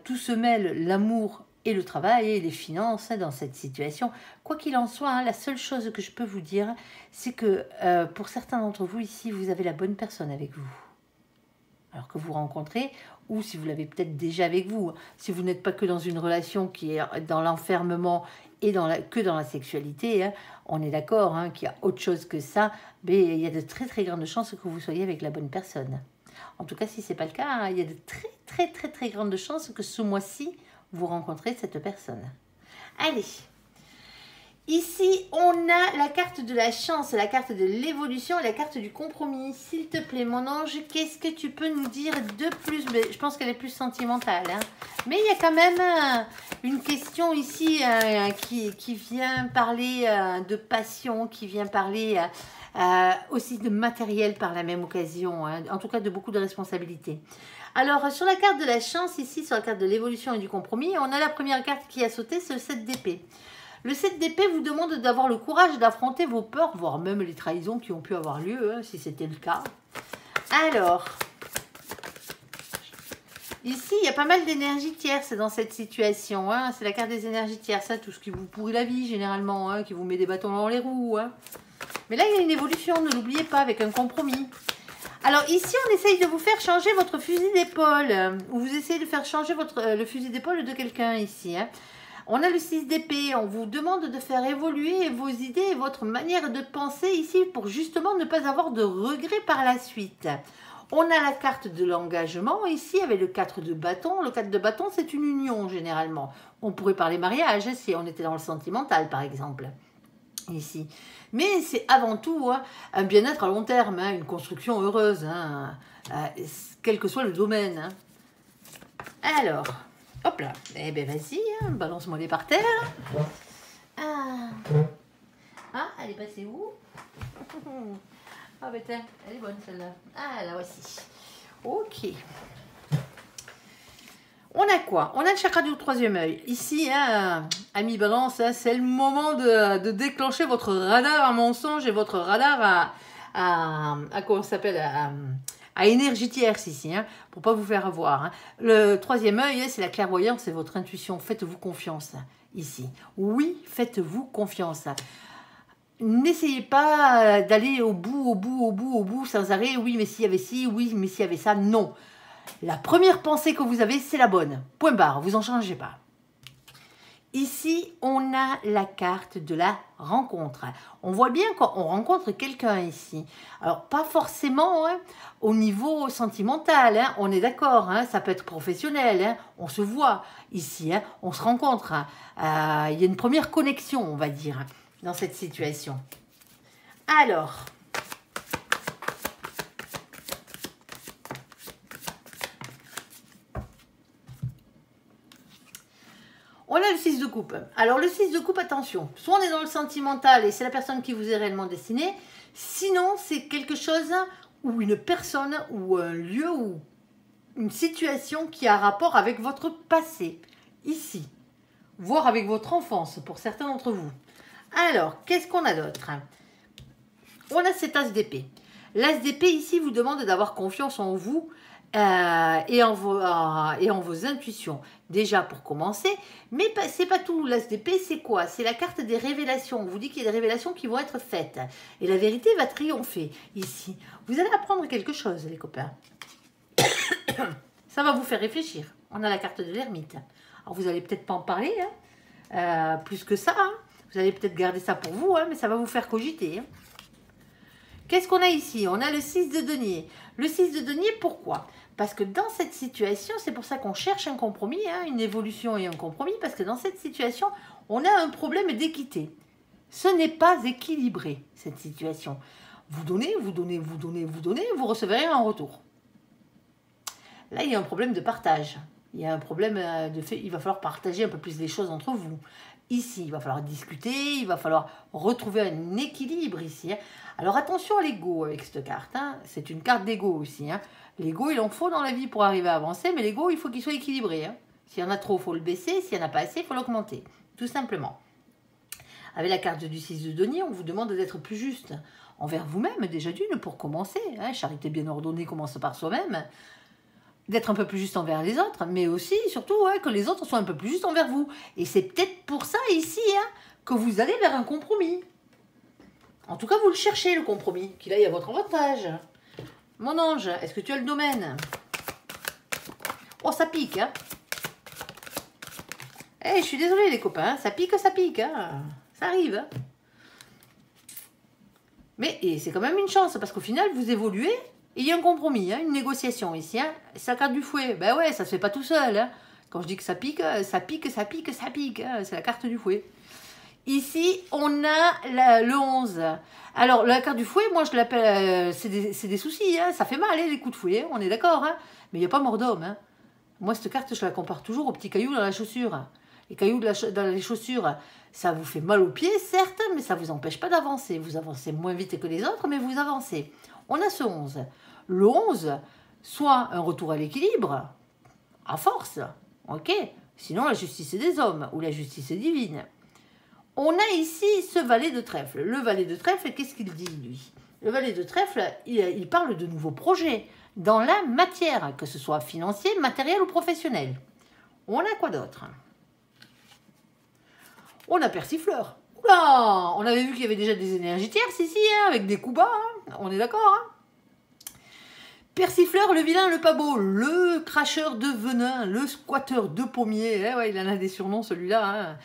tout se mêle, l'amour et le travail et les finances hein, dans cette situation. Quoi qu'il en soit, hein, la seule chose que je peux vous dire, c'est que pour certains d'entre vous ici, vous avez la bonne personne avec vous. Alors que vous rencontrez, ou si vous l'avez peut-être déjà avec vous. Si vous n'êtes pas que dans une relation qui est dans l'enfermement et que dans la sexualité, hein, on est d'accord hein, qu'il y a autre chose que ça, mais il y a de très très grandes chances que vous soyez avec la bonne personne. En tout cas, si ce n'est pas le cas, hein, il y a de très très très très grandes chances que ce mois-ci, vous rencontrez cette personne. Allez, ici on a la carte de la chance, la carte de l'évolution et la carte du compromis. S'il te plaît mon ange, qu'est-ce que tu peux nous dire de plus? Je pense qu'elle est plus sentimentale, hein. Mais il y a quand même une question ici qui vient parler de passion, qui vient parler aussi de matériel par la même occasion, hein. En tout cas de beaucoup de responsabilités. Alors, sur la carte de la chance, ici, sur la carte de l'évolution et du compromis, on a la première carte qui a sauté, c'est le 7 d'épée. Le 7 d'épée vous demande d'avoir le courage d'affronter vos peurs, voire même les trahisons qui ont pu avoir lieu, hein, si c'était le cas. Alors, ici, il y a pas mal d'énergie tierce dans cette situation. Hein. C'est la carte des énergies tierces, hein, tout ce qui vous pourrit la vie, généralement, hein, qui vous met des bâtons dans les roues. Hein. Mais là, il y a une évolution, ne l'oubliez pas, avec un compromis. Alors ici, on essaye de vous faire changer votre fusil d'épaule. Ou vous essayez de faire changer le fusil d'épaule de quelqu'un ici. Hein. On a le 6 d'épée. On vous demande de faire évoluer vos idées et votre manière de penser ici pour justement ne pas avoir de regrets par la suite. On a la carte de l'engagement ici avec le 4 de bâton. Le 4 de bâton, c'est une union généralement. On pourrait parler mariage si on était dans le sentimental par exemple, ici. Mais c'est avant tout un bien-être à long terme, une construction heureuse, quel que soit le domaine. Alors, hop là, eh bien vas-y, balance-moi les par terre. Ah, elle est passée où? Ah ben tiens, elle est bonne celle-là. Ah, la voici. Ok. On a quoi? On a le chakra du troisième œil. Ici, ami balance, c'est le moment de déclencher votre radar à mensonge et votre radar à comment ça s'appelle, à énergie tierce ici, pour pas vous faire avoir. Le troisième œil, c'est la clairvoyance, c'est votre intuition. Faites-vous confiance ici. Oui, faites-vous confiance. N'essayez pas d'aller au bout, sans arrêt. Oui, mais s'il y avait ci, oui, mais s'il y avait ça, non. La première pensée que vous avez, c'est la bonne. Point barre, vous n'en changez pas. Ici, on a la carte de la rencontre. On voit bien quand on rencontre quelqu'un ici. Alors, pas forcément au niveau sentimental, on est d'accord, ça peut être professionnel, on se voit ici, on se rencontre. Il y a une première connexion, on va dire, dans cette situation. Alors... on a le 6 de coupe. Alors le 6 de coupe, attention, soit on est dans le sentimental et c'est la personne qui vous est réellement destinée, sinon c'est quelque chose ou une personne ou un lieu ou une situation qui a rapport avec votre passé, ici, voire avec votre enfance pour certains d'entre vous. Alors, qu'est-ce qu'on a d'autre? On a cet as d'épée. L'as d'épée ici vous demande d'avoir confiance en vous et en vos intuitions. Déjà pour commencer, mais c'est pas tout. L'as d'épée, c'est quoi? C'est la carte des révélations. On vous dit qu'il y a des révélations qui vont être faites. Et la vérité va triompher ici. Vous allez apprendre quelque chose, les copains. Ça va vous faire réfléchir. On a la carte de l'ermite. Alors vous allez peut-être pas en parler, plus que ça. Vous allez peut-être garder ça pour vous, mais ça va vous faire cogiter. Qu'est-ce qu'on a ici? On a le 6 de denier. Le 6 de denier, pourquoi? Parce que dans cette situation, c'est pour ça qu'on cherche un compromis, une évolution et un compromis, parce que dans cette situation, on a un problème d'équité. Ce n'est pas équilibré, cette situation. Vous donnez, vous donnez, vous donnez, vous donnez, vous recevez rien en retour. Là, il y a un problème de partage. Il y a un problème de fait, il va falloir partager un peu plus les choses entre vous. Ici, il va falloir discuter, il va falloir retrouver un équilibre ici. Alors attention à l'ego avec cette carte. C'est une carte d'ego aussi. L'ego, il en faut dans la vie pour arriver à avancer, mais l'ego, il faut qu'il soit équilibré. S'il y en a trop, il faut le baisser. S'il n'y en a pas assez, il faut l'augmenter. Tout simplement. Avec la carte du 6 de denier, on vous demande d'être plus juste envers vous-même, déjà d'une, pour commencer. Charité bien ordonnée commence par soi-même. D'être un peu plus juste envers les autres, mais aussi, surtout, que les autres soient un peu plus justes envers vous. Et c'est peut-être pour ça, ici, que vous allez vers un compromis. En tout cas, vous le cherchez, le compromis, qu'il aille à votre avantage. Mon ange, est-ce que tu as le domaine? Oh, ça pique, je suis désolée, les copains, ça pique, ça pique, ça arrive. Mais c'est quand même une chance, parce qu'au final, vous évoluez. Et il y a un compromis, une négociation ici. C'est la carte du fouet. Ben ouais, ça se fait pas tout seul. Quand je dis que ça pique, ça pique, ça pique, ça pique. C'est la carte du fouet. Ici, on a le 11. Alors, la carte du fouet, moi, je l'appelle... c'est des soucis, ça fait mal, les coups de fouet, on est d'accord. Mais il n'y a pas mort d'homme. Moi, cette carte, je la compare toujours aux petits cailloux dans la chaussure. Les cailloux dans les chaussures, ça vous fait mal aux pieds, certes, mais ça ne vous empêche pas d'avancer. Vous avancez moins vite que les autres, mais vous avancez. On a ce 11. Le 11, soit un retour à l'équilibre, à force, ok. Sinon, la justice est des hommes, ou la justice est divine. On a ici ce valet de trèfle. Le valet de trèfle, qu'est-ce qu'il dit, lui? Le valet de trèfle, il parle de nouveaux projets dans la matière, que ce soit financier, matériel ou professionnel. On a quoi d'autre? On a persifleur. Oula, on avait vu qu'il y avait déjà des énergies tierces ici, avec des coups bas, on est d'accord. Persifleur, le vilain, le pas beau, le cracheur de venin, le squatteur de pommier. Eh ouais, il en a des surnoms celui-là. Hein.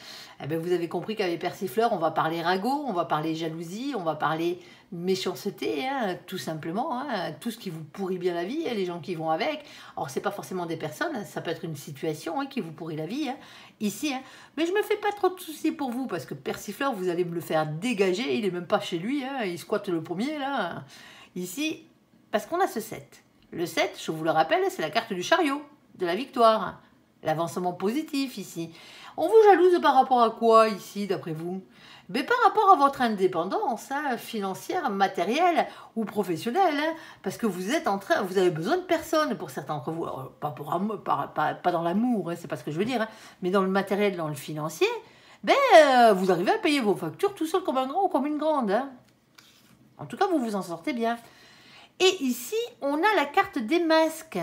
Eh ben, vous avez compris qu'avec Persifleur, on va parler ragot, on va parler jalousie, on va parler méchanceté, hein, tout simplement. Hein, tout ce qui vous pourrit bien la vie, hein, les gens qui vont avec. Alors, c'est pas forcément des personnes, ça peut être une situation hein, qui vous pourrit la vie. Hein, ici, hein. Mais je me fais pas trop de soucis pour vous parce que Persifleur, vous allez me le faire dégager. Il est même pas chez lui, hein, il squatte le pommier là. Ici. Parce qu'on a ce 7. Le 7, je vous le rappelle, c'est la carte du chariot, de la victoire. L'avancement positif ici. On vous jalouse par rapport à quoi ici, d'après vous? Mais par rapport à votre indépendance hein, financière, matérielle ou professionnelle. Hein, parce que vous êtes en train, vous avez besoin de personne pour certains d'entre vous. Alors, pas dans l'amour, hein, c'est pas ce que je veux dire. Hein, mais dans le matériel, dans le financier, vous arrivez à payer vos factures tout seul comme un grand ou comme une grande. Hein. En tout cas, vous vous en sortez bien. Et ici, on a la carte des masques.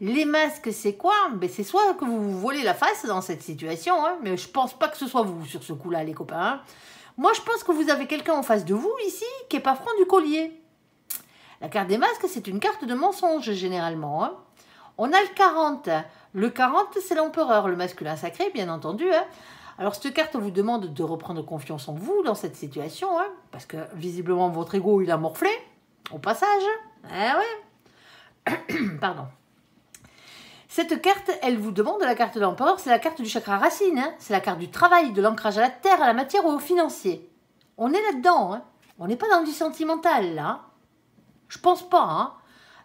Les masques, c'est quoi? C'est soit que vous vous volez la face dans cette situation, hein, mais je pense pas que ce soit vous sur ce coup-là, les copains. Hein. Moi, je pense que vous avez quelqu'un en face de vous, ici, qui n'est pas franc du collier. La carte des masques, c'est une carte de mensonge, généralement. Hein. On a le 40. Le 40, c'est l'empereur, le masculin sacré, bien entendu. Hein. Alors, cette carte vous demande de reprendre confiance en vous dans cette situation, hein, parce que, visiblement, votre ego, il a morflé. Au passage, eh ouais. Pardon. Cette carte, elle vous demande la carte de l'empereur, c'est la carte du chakra racine, hein. C'est la carte du travail, de l'ancrage à la terre, à la matière ou au financier. On est là-dedans, hein. On n'est pas dans du sentimental, là. Je pense pas, hein.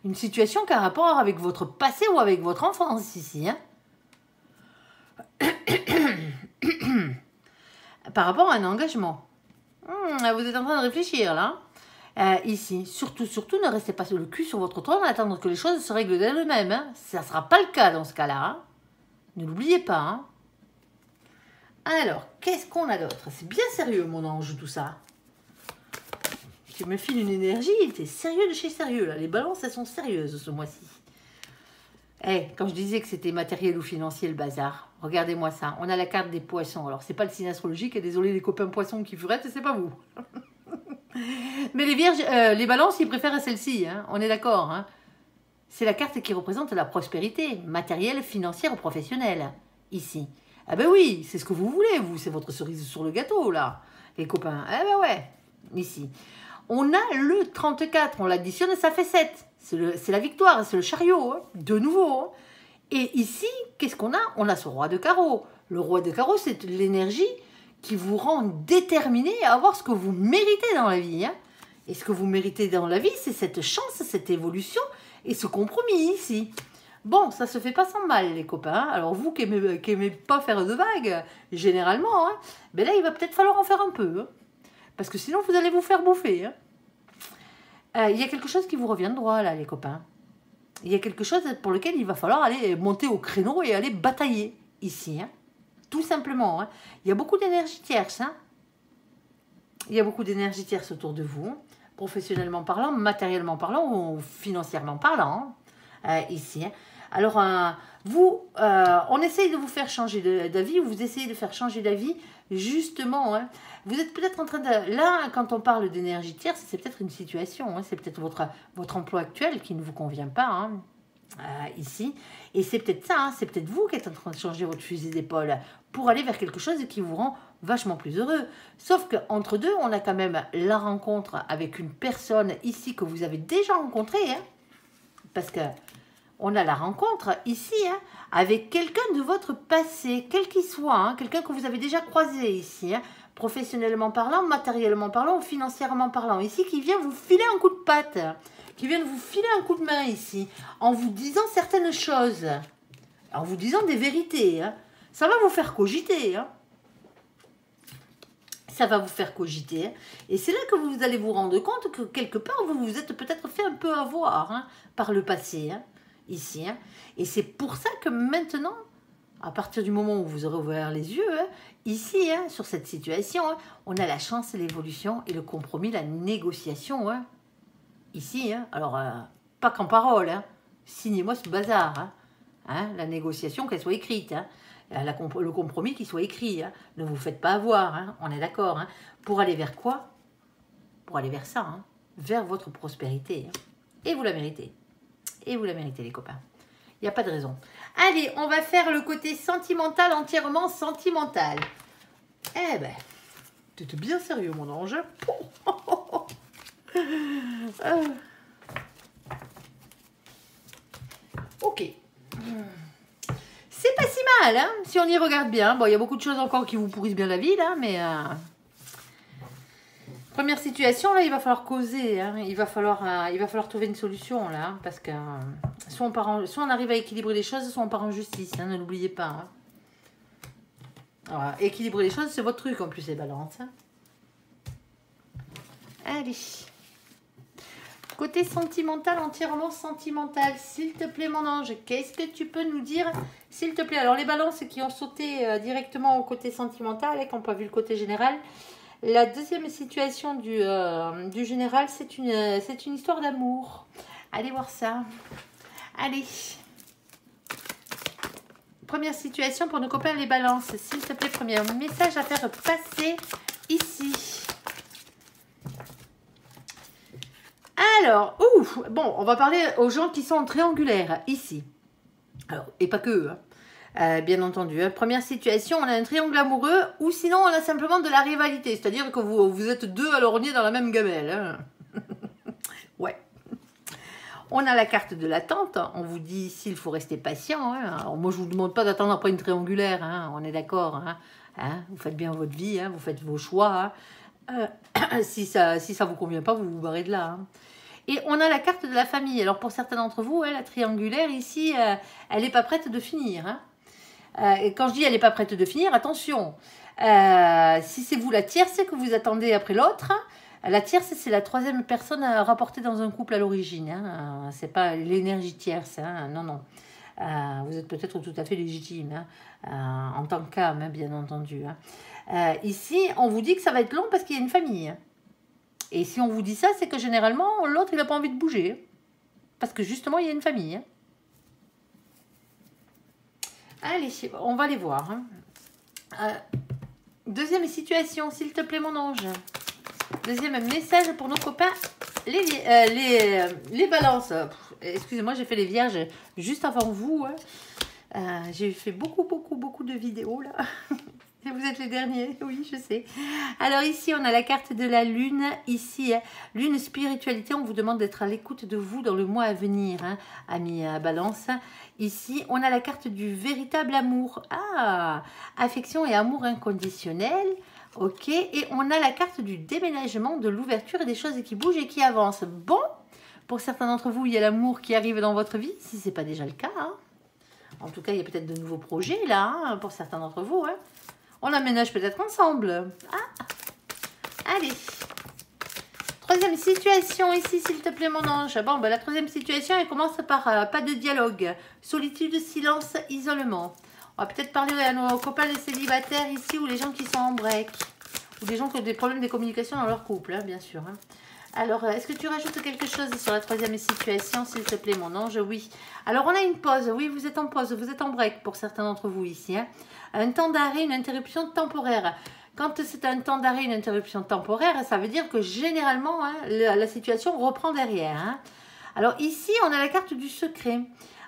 Une situation qui a rapport avec votre passé ou avec votre enfance, ici, hein. Par rapport à un engagement. Vous êtes en train de réfléchir, là. Ici, surtout, ne restez pas le cul sur votre trône à attendre que les choses se règlent d'elles-mêmes. Hein. Ça ne sera pas le cas dans ce cas-là. Hein. Ne l'oubliez pas. Hein. Alors, qu'est-ce qu'on a d'autre? C'est bien sérieux, mon ange, tout ça. Tu me files une énergie, t'es sérieux de chez sérieux, là. Les balances, elles sont sérieuses ce mois-ci. Quand je disais que c'était matériel ou financier, le bazar, regardez-moi ça. On a la carte des poissons. Alors, c'est pas le signe astrologique, et désolé les copains poissons qui furettent, c'est pas vous. Mais les vierges, les balances, ils préfèrent celle-ci, hein, on est d'accord. Hein. C'est la carte qui représente la prospérité, matérielle, financière ou professionnelle, ici. Ah ben oui, c'est ce que vous voulez, vous, c'est votre cerise sur le gâteau, là, les copains. Ah ben ouais, ici. On a le 34, on l'additionne, ça fait 7. C'est la victoire, c'est le chariot, hein, de nouveau. Hein. Et ici, qu'est-ce qu'on a? On a ce roi de carreau. Le roi de carreau, c'est l'énergie qui vous rend déterminé à avoir ce que vous méritez dans la vie. Hein. Et ce que vous méritez dans la vie, c'est cette chance, cette évolution et ce compromis ici. Bon, ça se fait pas sans mal, les copains. Alors vous qui aimez pas faire de vagues, généralement, hein, là, il va peut-être falloir en faire un peu. Hein, parce que sinon, vous allez vous faire bouffer. Hein. Il y a quelque chose qui vous revient de droit, là, les copains. Il y a quelque chose pour lequel il va falloir aller monter au créneau et aller batailler ici. Hein. Tout simplement. Hein. Il y a beaucoup d'énergie tierce. Hein. Il y a beaucoup d'énergie tierce autour de vous, professionnellement parlant, matériellement parlant ou financièrement parlant, ici. Hein. Alors, on essaye de vous faire changer d'avis, ou vous essayez de faire changer d'avis, justement. Hein. Vous êtes peut-être en train de... Là, quand on parle d'énergie tierce, c'est peut-être une situation, hein, c'est peut-être votre emploi actuel qui ne vous convient pas, hein. Ici, et c'est peut-être ça, hein, c'est peut-être vous qui êtes en train de changer votre fusil d'épaule pour aller vers quelque chose qui vous rend vachement plus heureux. Sauf qu'entre deux, on a quand même la rencontre avec une personne ici que vous avez déjà rencontrée, hein, parce que on a la rencontre ici hein, avec quelqu'un de votre passé, quel qu'il soit, hein, quelqu'un que vous avez déjà croisé ici, hein, professionnellement parlant, matériellement parlant ou financièrement parlant, ici qui vient vous filer un coup de patte, qui vient vous filer un coup de main ici, en vous disant certaines choses, en vous disant des vérités. Hein. Ça va vous faire cogiter. Hein. Ça va vous faire cogiter. Hein. Et c'est là que vous allez vous rendre compte que quelque part, vous vous êtes peut-être fait un peu avoir hein, par le passé, hein, ici. Hein. Et c'est pour ça que maintenant, à partir du moment où vous aurez ouvert les yeux, hein, ici, hein, sur cette situation, hein, on a la chance, l'évolution et le compromis, la négociation, hein. Ici, hein, alors, pas qu'en parole, hein, signez-moi ce bazar, hein, hein, la négociation, qu'elle soit écrite, hein, le compromis qui soit écrit, hein, ne vous faites pas avoir, hein, on est d'accord, hein, pour aller vers quoi? Pour aller vers ça, hein, vers votre prospérité, hein, et vous la méritez. Et vous la méritez, les copains. Il n'y a pas de raison. Allez, on va faire le côté sentimental, entièrement sentimental. Eh ben, t'étais bien sérieux, mon ange. Ok. C'est pas si mal, hein, si on y regarde bien. Bon, il y a beaucoup de choses encore qui vous pourrissent bien la vie, là, mais... Première situation, là, il va falloir causer, hein. Il va falloir trouver une solution, là, hein, parce que soit on arrive à équilibrer les choses, soit on part en justice, hein, ne l'oubliez pas. Hein. Alors, équilibrer les choses, c'est votre truc, en plus, les balances. Hein. Allez. Côté sentimental, entièrement sentimental, s'il te plaît, mon ange, qu'est-ce que tu peux nous dire, s'il te plaît? Alors, les balances qui ont sauté directement au côté sentimental, et qui n'ont pas vu le côté général... La deuxième situation du général, c'est une histoire d'amour. Allez voir ça. Allez. Première situation pour nos copains les balances. S'il te plaît, premier message à faire passer ici. Alors, bon, on va parler aux gens qui sont en triangulaire, ici. Alors, et pas que eux, hein. Bien entendu. Hein. Première situation, on a un triangle amoureux ou sinon on a simplement de la rivalité. C'est-à-dire que vous êtes deux à lorgner dans la même gamelle. Hein. Ouais. On a la carte de l'attente. On vous dit ici, il faut rester patient. Hein. Alors moi, je ne vous demande pas d'attendre après une triangulaire. Hein. On est d'accord. Hein. Vous faites bien votre vie. Hein. Vous faites vos choix. Hein. Si ça vous convient pas, vous vous barrez de là. Hein. Et on a la carte de la famille. Alors pour certains d'entre vous, la triangulaire ici, elle n'est pas prête de finir. Hein. Et quand je dis elle n'est pas prête de finir, attention, si c'est vous la tierce que vous attendez après l'autre, la tierce c'est la troisième personne rapportée dans un couple à l'origine, hein, c'est pas l'énergie tierce, hein, non, non. Vous êtes peut-être tout à fait légitime, hein, en tant qu'âme, hein, bien entendu. Hein. Ici, on vous dit que ça va être long parce qu'il y a une famille. Hein. Et si on vous dit ça, c'est que généralement, l'autre il n'a pas envie de bouger, parce que justement, il y a une famille. Hein. Allez, on va les voir. Hein. Deuxième situation, s'il te plaît, mon ange. Deuxième message pour nos copains, les balances. Excusez-moi, j'ai fait les vierges juste avant vous. Hein. J'ai fait beaucoup de vidéos, là. Vous êtes les derniers, oui, je sais. Alors ici, on a la carte de la lune. Ici, lune spiritualité. On vous demande d'être à l'écoute de vous dans le mois à venir, hein, amis balance. Ici, on a la carte du véritable amour. Ah, affection et amour inconditionnel. Ok, et on a la carte du déménagement, de l'ouverture et des choses qui bougent et qui avancent. Bon, pour certains d'entre vous, il y a l'amour qui arrive dans votre vie, si ce n'est pas déjà le cas. Hein. En tout cas, il y a peut-être de nouveaux projets là, hein, pour certains d'entre vous. Hein. On aménage peut-être ensemble. Ah. Allez. Troisième situation ici, s'il te plaît, mon ange. Bon, ben, la troisième situation, elle commence par pas de dialogue. Solitude, silence, isolement. On va peut-être parler à nos copains les célibataires ici ou les gens qui sont en break. Ou des gens qui ont des problèmes de communication dans leur couple, hein, bien sûr. Hein. Alors, est-ce que tu rajoutes quelque chose sur la troisième situation, s'il te plaît, mon ange? Oui. Alors, on a une pause. Oui, vous êtes en pause. Vous êtes en break pour certains d'entre vous ici. Hein. Un temps d'arrêt, une interruption temporaire. Quand c'est un temps d'arrêt, une interruption temporaire, ça veut dire que généralement, hein, la situation reprend derrière. Hein. Alors, ici, on a la carte du secret.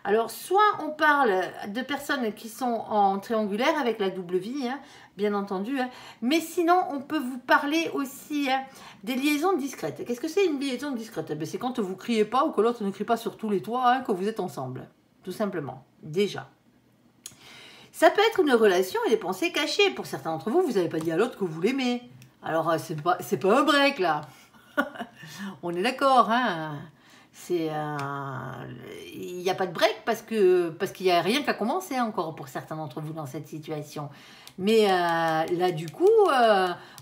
Alors, soit on parle de personnes qui sont en triangulaire avec la double vie, hein, bien entendu, hein, mais sinon, on peut vous parler aussi hein, des liaisons discrètes. Qu'est-ce que c'est une liaison discrète? C'est quand vous ne criez pas ou que l'autre ne crie pas sur tous les toits, hein, que vous êtes ensemble, tout simplement, déjà. Ça peut être une relation et des pensées cachées. Pour certains d'entre vous, vous n'avez pas dit à l'autre que vous l'aimez. Alors, c'est pas un break, là. On est d'accord, hein. Il n'y a pas de break parce qu'il n'y a rien qu'à commencer encore pour certains d'entre vous dans cette situation. Mais là, du coup,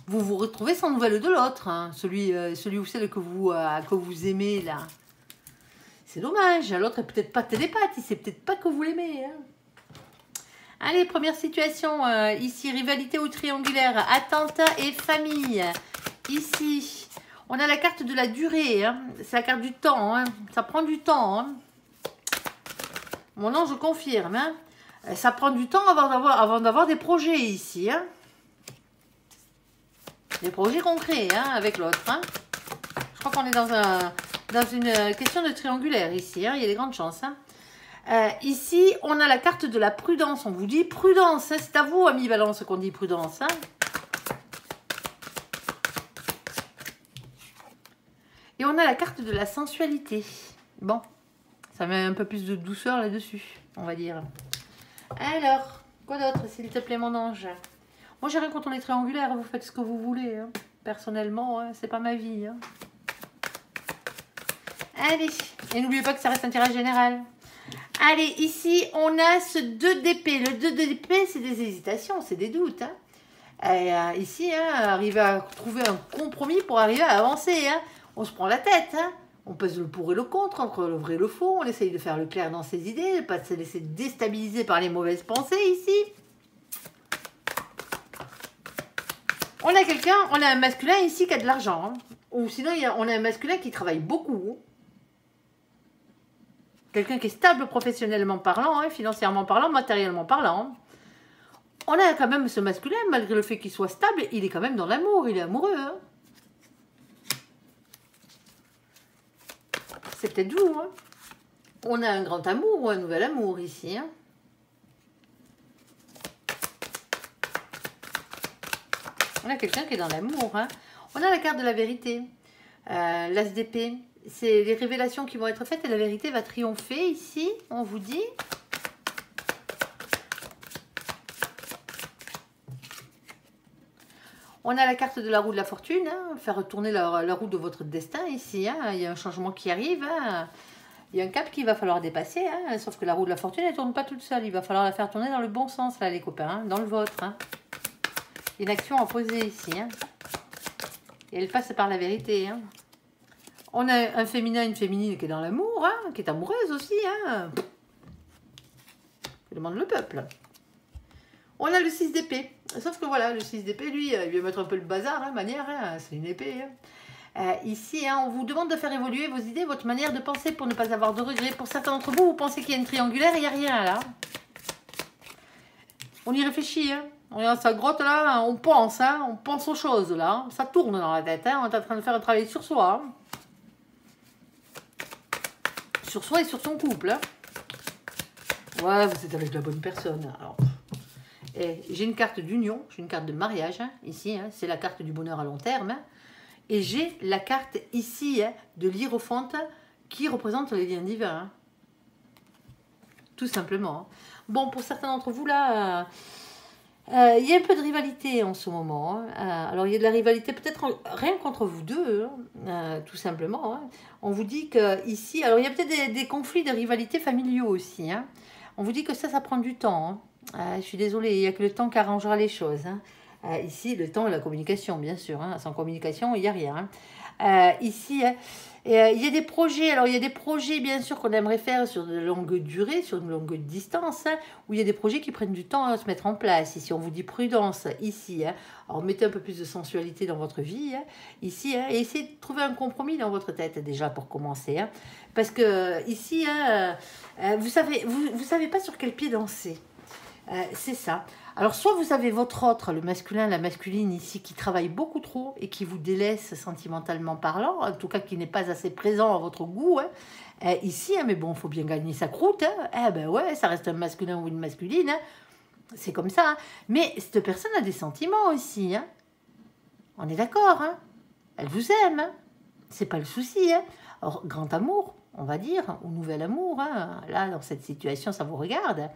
vous vous retrouvez sans nouvelles de l'autre, hein, celui ou celle que vous aimez, là. C'est dommage, l'autre n'est peut-être pas télépathe, il ne sait peut-être pas que vous l'aimez. Hein. Allez, première situation, ici, rivalité ou triangulaire, attente et famille. Ici... On a la carte de la durée, hein. C'est la carte du temps, hein. Ça prend du temps. Hein. Mon ange confirme. Hein. Ça prend du temps avant d'avoir des projets ici. Hein. Des projets concrets hein, avec l'autre. Hein. Je crois qu'on est dans dans une question de triangulaire ici, hein, il y a des grandes chances. Hein. Ici, on a la carte de la prudence. On vous dit prudence. Hein, c'est à vous, ami Balance, qu'on dit prudence. Hein. Et on a la carte de la sensualité. Bon, ça met un peu plus de douceur là-dessus, on va dire. Alors, quoi d'autre, s'il te plaît, mon ange? Moi, j'ai rien contre les triangulaires. Vous faites ce que vous voulez. Hein. Personnellement, hein, c'est pas ma vie. Hein. Allez, et n'oubliez pas que ça reste un tirage général. Allez, ici, on a ce 2 d'épée. Le 2 d'épée, c'est des hésitations, c'est des doutes. Hein. Et, ici, hein, arriver à trouver un compromis pour arriver à avancer. Hein. On se prend la tête. Hein. On pèse le pour et le contre, entre le vrai et le faux. On essaye de faire le clair dans ses idées, pas de se laisser déstabiliser par les mauvaises pensées ici. On a quelqu'un, on a un masculin ici qui a de l'argent. Hein. Ou sinon, on a un masculin qui travaille beaucoup. Quelqu'un qui est stable professionnellement parlant, hein, financièrement parlant, matériellement parlant. On a quand même ce masculin, malgré le fait qu'il soit stable, il est quand même dans l'amour, il est amoureux. Hein. C'est peut-être vous. Hein. On a un grand amour ou un nouvel amour ici. Hein. On a quelqu'un qui est dans l'amour. Hein. On a la carte de la vérité, l'as d'épée. C'est les révélations qui vont être faites et la vérité va triompher ici, on vous dit. On a la carte de la roue de la fortune, hein, faire tourner la roue de votre destin ici. Hein, il y a un changement qui arrive, hein, il y a un cap qu'il va falloir dépasser. Hein, sauf que la roue de la fortune, elle ne tourne pas toute seule. Il va falloir la faire tourner dans le bon sens, là, les copains, hein, dans le vôtre. Hein. Il y a une action à poser ici. Hein, et elle passe par la vérité. Hein. On a un féminin, une féminine qui est dans l'amour, hein, qui est amoureuse aussi. Hein. Que demande le peuple. On a le 6 d'épée. Sauf que voilà, le 6 d'épée, lui, il vient mettre un peu le bazar, hein, manière, hein, c'est une épée. Hein. Ici, hein, on vous demande de faire évoluer vos idées, votre manière de penser pour ne pas avoir de regrets. Pour certains d'entre vous, vous pensez qu'il y a une triangulaire, il n'y a rien là. On y réfléchit, hein. On est dans sa grotte là, on pense aux choses là. Ça tourne dans la tête, hein. On est en train de faire un travail sur soi. Hein. Sur soi et sur son couple. Hein. Ouais, vous êtes avec la bonne personne. Alors, j'ai une carte d'union, j'ai une carte de mariage, hein, ici, hein, c'est la carte du bonheur à long terme. Hein, et j'ai la carte ici hein, de l'hiérophante qui représente les liens divins. Hein, tout simplement. Hein. Bon, pour certains d'entre vous, là, il y a un peu de rivalité en ce moment. Hein. Alors, il y a de la rivalité peut-être rien qu'entre vous deux, hein, tout simplement. Hein. On vous dit que ici, alors il y a peut-être des conflits de rivalité familiaux aussi. Hein. On vous dit que ça prend du temps. Hein. Je suis désolée, il n'y a que le temps qui arrangera les choses. Hein. Ici, le temps et la communication, bien sûr. Hein. Sans communication, il n'y a rien. Hein. Ici, il y a des projets. Alors, il y a des projets, bien sûr, qu'on aimerait faire sur de longue durée, sur une longue distance, hein, où il y a des projets qui prennent du temps à se mettre en place. Ici, on vous dit prudence, ici. Hein. Alors, mettez un peu plus de sensualité dans votre vie, hein, ici, hein, et essayez de trouver un compromis dans votre tête, déjà, pour commencer. Hein, parce que, ici, hein, vous savez pas sur quel pied danser. C'est ça. Alors, soit vous avez votre autre, le masculin, la masculine ici, qui travaille beaucoup trop et qui vous délaisse sentimentalement parlant, en tout cas qui n'est pas assez présent à votre goût. Hein. Ici, hein, mais bon, il faut bien gagner sa croûte. Hein. Ben ouais, ça reste un masculin ou une masculine. Hein. C'est comme ça. Hein. Mais cette personne a des sentiments aussi. Hein. On est d'accord. Hein. Elle vous aime. Hein. C'est pas le souci. Hein. Alors, grand amour, on va dire, ou nouvel amour. Hein. Là, dans cette situation, ça vous regarde.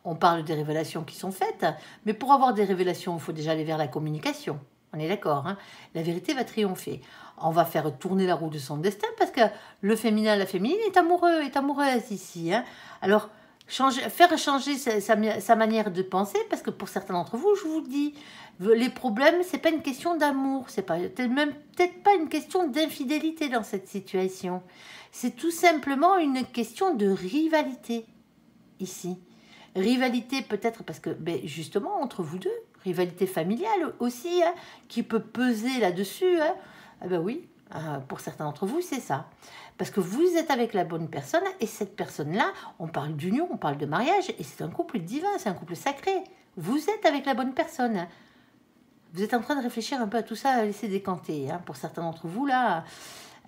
On parle des révélations qui sont faites, mais pour avoir des révélations, il faut déjà aller vers la communication. On est d'accord, hein? La vérité va triompher. On va faire tourner la roue de son destin parce que le féminin, la féminine est amoureux, est amoureuse ici. Hein? Alors, faire changer sa manière de penser, parce que pour certains d'entre vous, je vous dis, les problèmes, c'est pas une question d'amour, c'est pas même peut-être pas une question d'infidélité dans cette situation. C'est tout simplement une question de rivalité ici. Rivalité peut-être parce que, ben, justement, entre vous deux, rivalité familiale aussi, hein, qui peut peser là-dessus. Hein. Eh ben oui, pour certains d'entre vous, c'est ça. Parce que vous êtes avec la bonne personne et cette personne-là, on parle d'union, on parle de mariage et c'est un couple divin, c'est un couple sacré. Vous êtes avec la bonne personne. Vous êtes en train de réfléchir un peu à tout ça, à laisser décanter. Hein. Pour certains d'entre vous, là,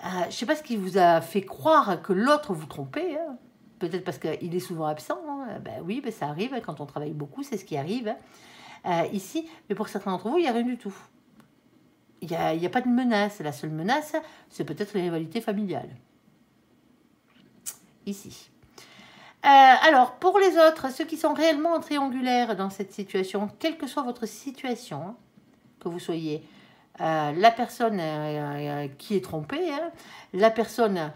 Je ne sais pas ce qui vous a fait croire que l'autre vous trompait. Hein. Peut-être parce qu'il est souvent absent. Hein. Ben oui, ben ça arrive. Quand on travaille beaucoup, c'est ce qui arrive. Ici, mais pour certains d'entre vous, il n'y a rien du tout. Il n'y a pas de menace. La seule menace, c'est peut-être les rivalités familiales. Ici. Alors, pour les autres, ceux qui sont réellement triangulaires dans cette situation, quelle que soit votre situation, hein, que vous soyez la personne qui est trompée, hein, la personne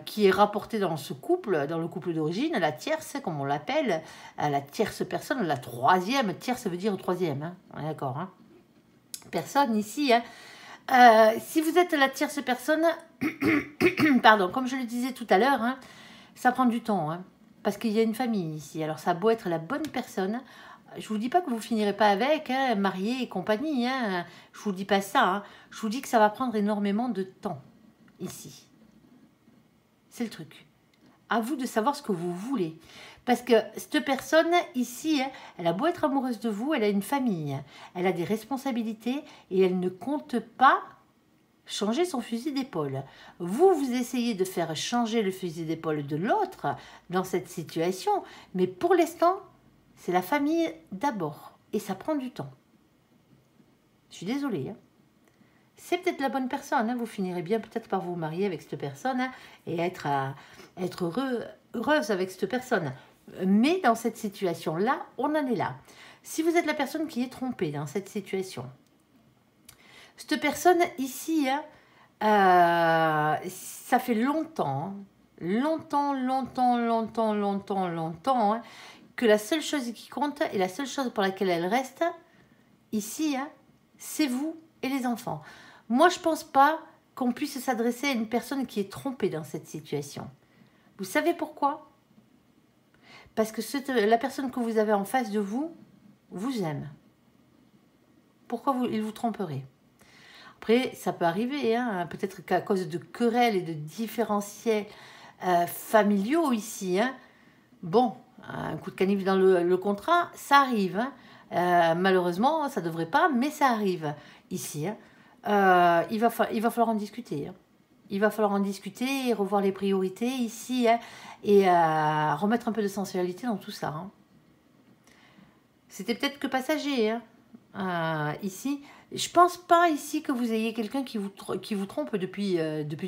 qui est rapportée dans ce couple, dans le couple d'origine, la tierce, comme on l'appelle, la tierce personne, la troisième, tierce veut dire troisième, hein, d'accord, hein, personne ici, hein. Si vous êtes la tierce personne, pardon, comme je le disais tout à l'heure, hein, ça prend du temps, hein, parce qu'il y a une famille ici. Alors ça a beau être la bonne personne, je vous dis pas que vous finirez pas avec, hein, marié et compagnie, hein, je vous dis pas ça, hein, je vous dis que ça va prendre énormément de temps ici. C'est le truc. À vous de savoir ce que vous voulez. Parce que cette personne ici, elle a beau être amoureuse de vous, elle a une famille, elle a des responsabilités et elle ne compte pas changer son fusil d'épaule. Vous essayez de faire changer le fusil d'épaule de l'autre dans cette situation, mais pour l'instant, c'est la famille d'abord et ça prend du temps. Je suis désolée. Hein. C'est peut-être la bonne personne. Hein. Vous finirez bien peut-être par vous marier avec cette personne, hein, et être heureuse avec cette personne. Mais dans cette situation-là, on en est là. Si vous êtes la personne qui est trompée dans cette situation, cette personne ici, hein, ça fait longtemps, hein, que la seule chose qui compte et la seule chose pour laquelle elle reste ici, hein, c'est vous et les enfants. Moi, je ne pense pas qu'on puisse s'adresser à une personne qui est trompée dans cette situation. Vous savez pourquoi ? Parce que la personne que vous avez en face de vous aime. Pourquoi il vous tromperait ? Après, ça peut arriver, hein, peut-être qu'à cause de querelles et de différentiels familiaux ici, hein, bon, un coup de canif dans le contrat, ça arrive. Hein. Malheureusement, ça ne devrait pas, mais ça arrive ici. Hein. Il va falloir en discuter. Hein. Il va falloir en discuter et revoir les priorités ici, hein, et remettre un peu de sensualité dans tout ça. Hein. C'était peut-être que passager, hein, ici. Je pense pas ici que vous ayez quelqu'un qui vous trompe depuis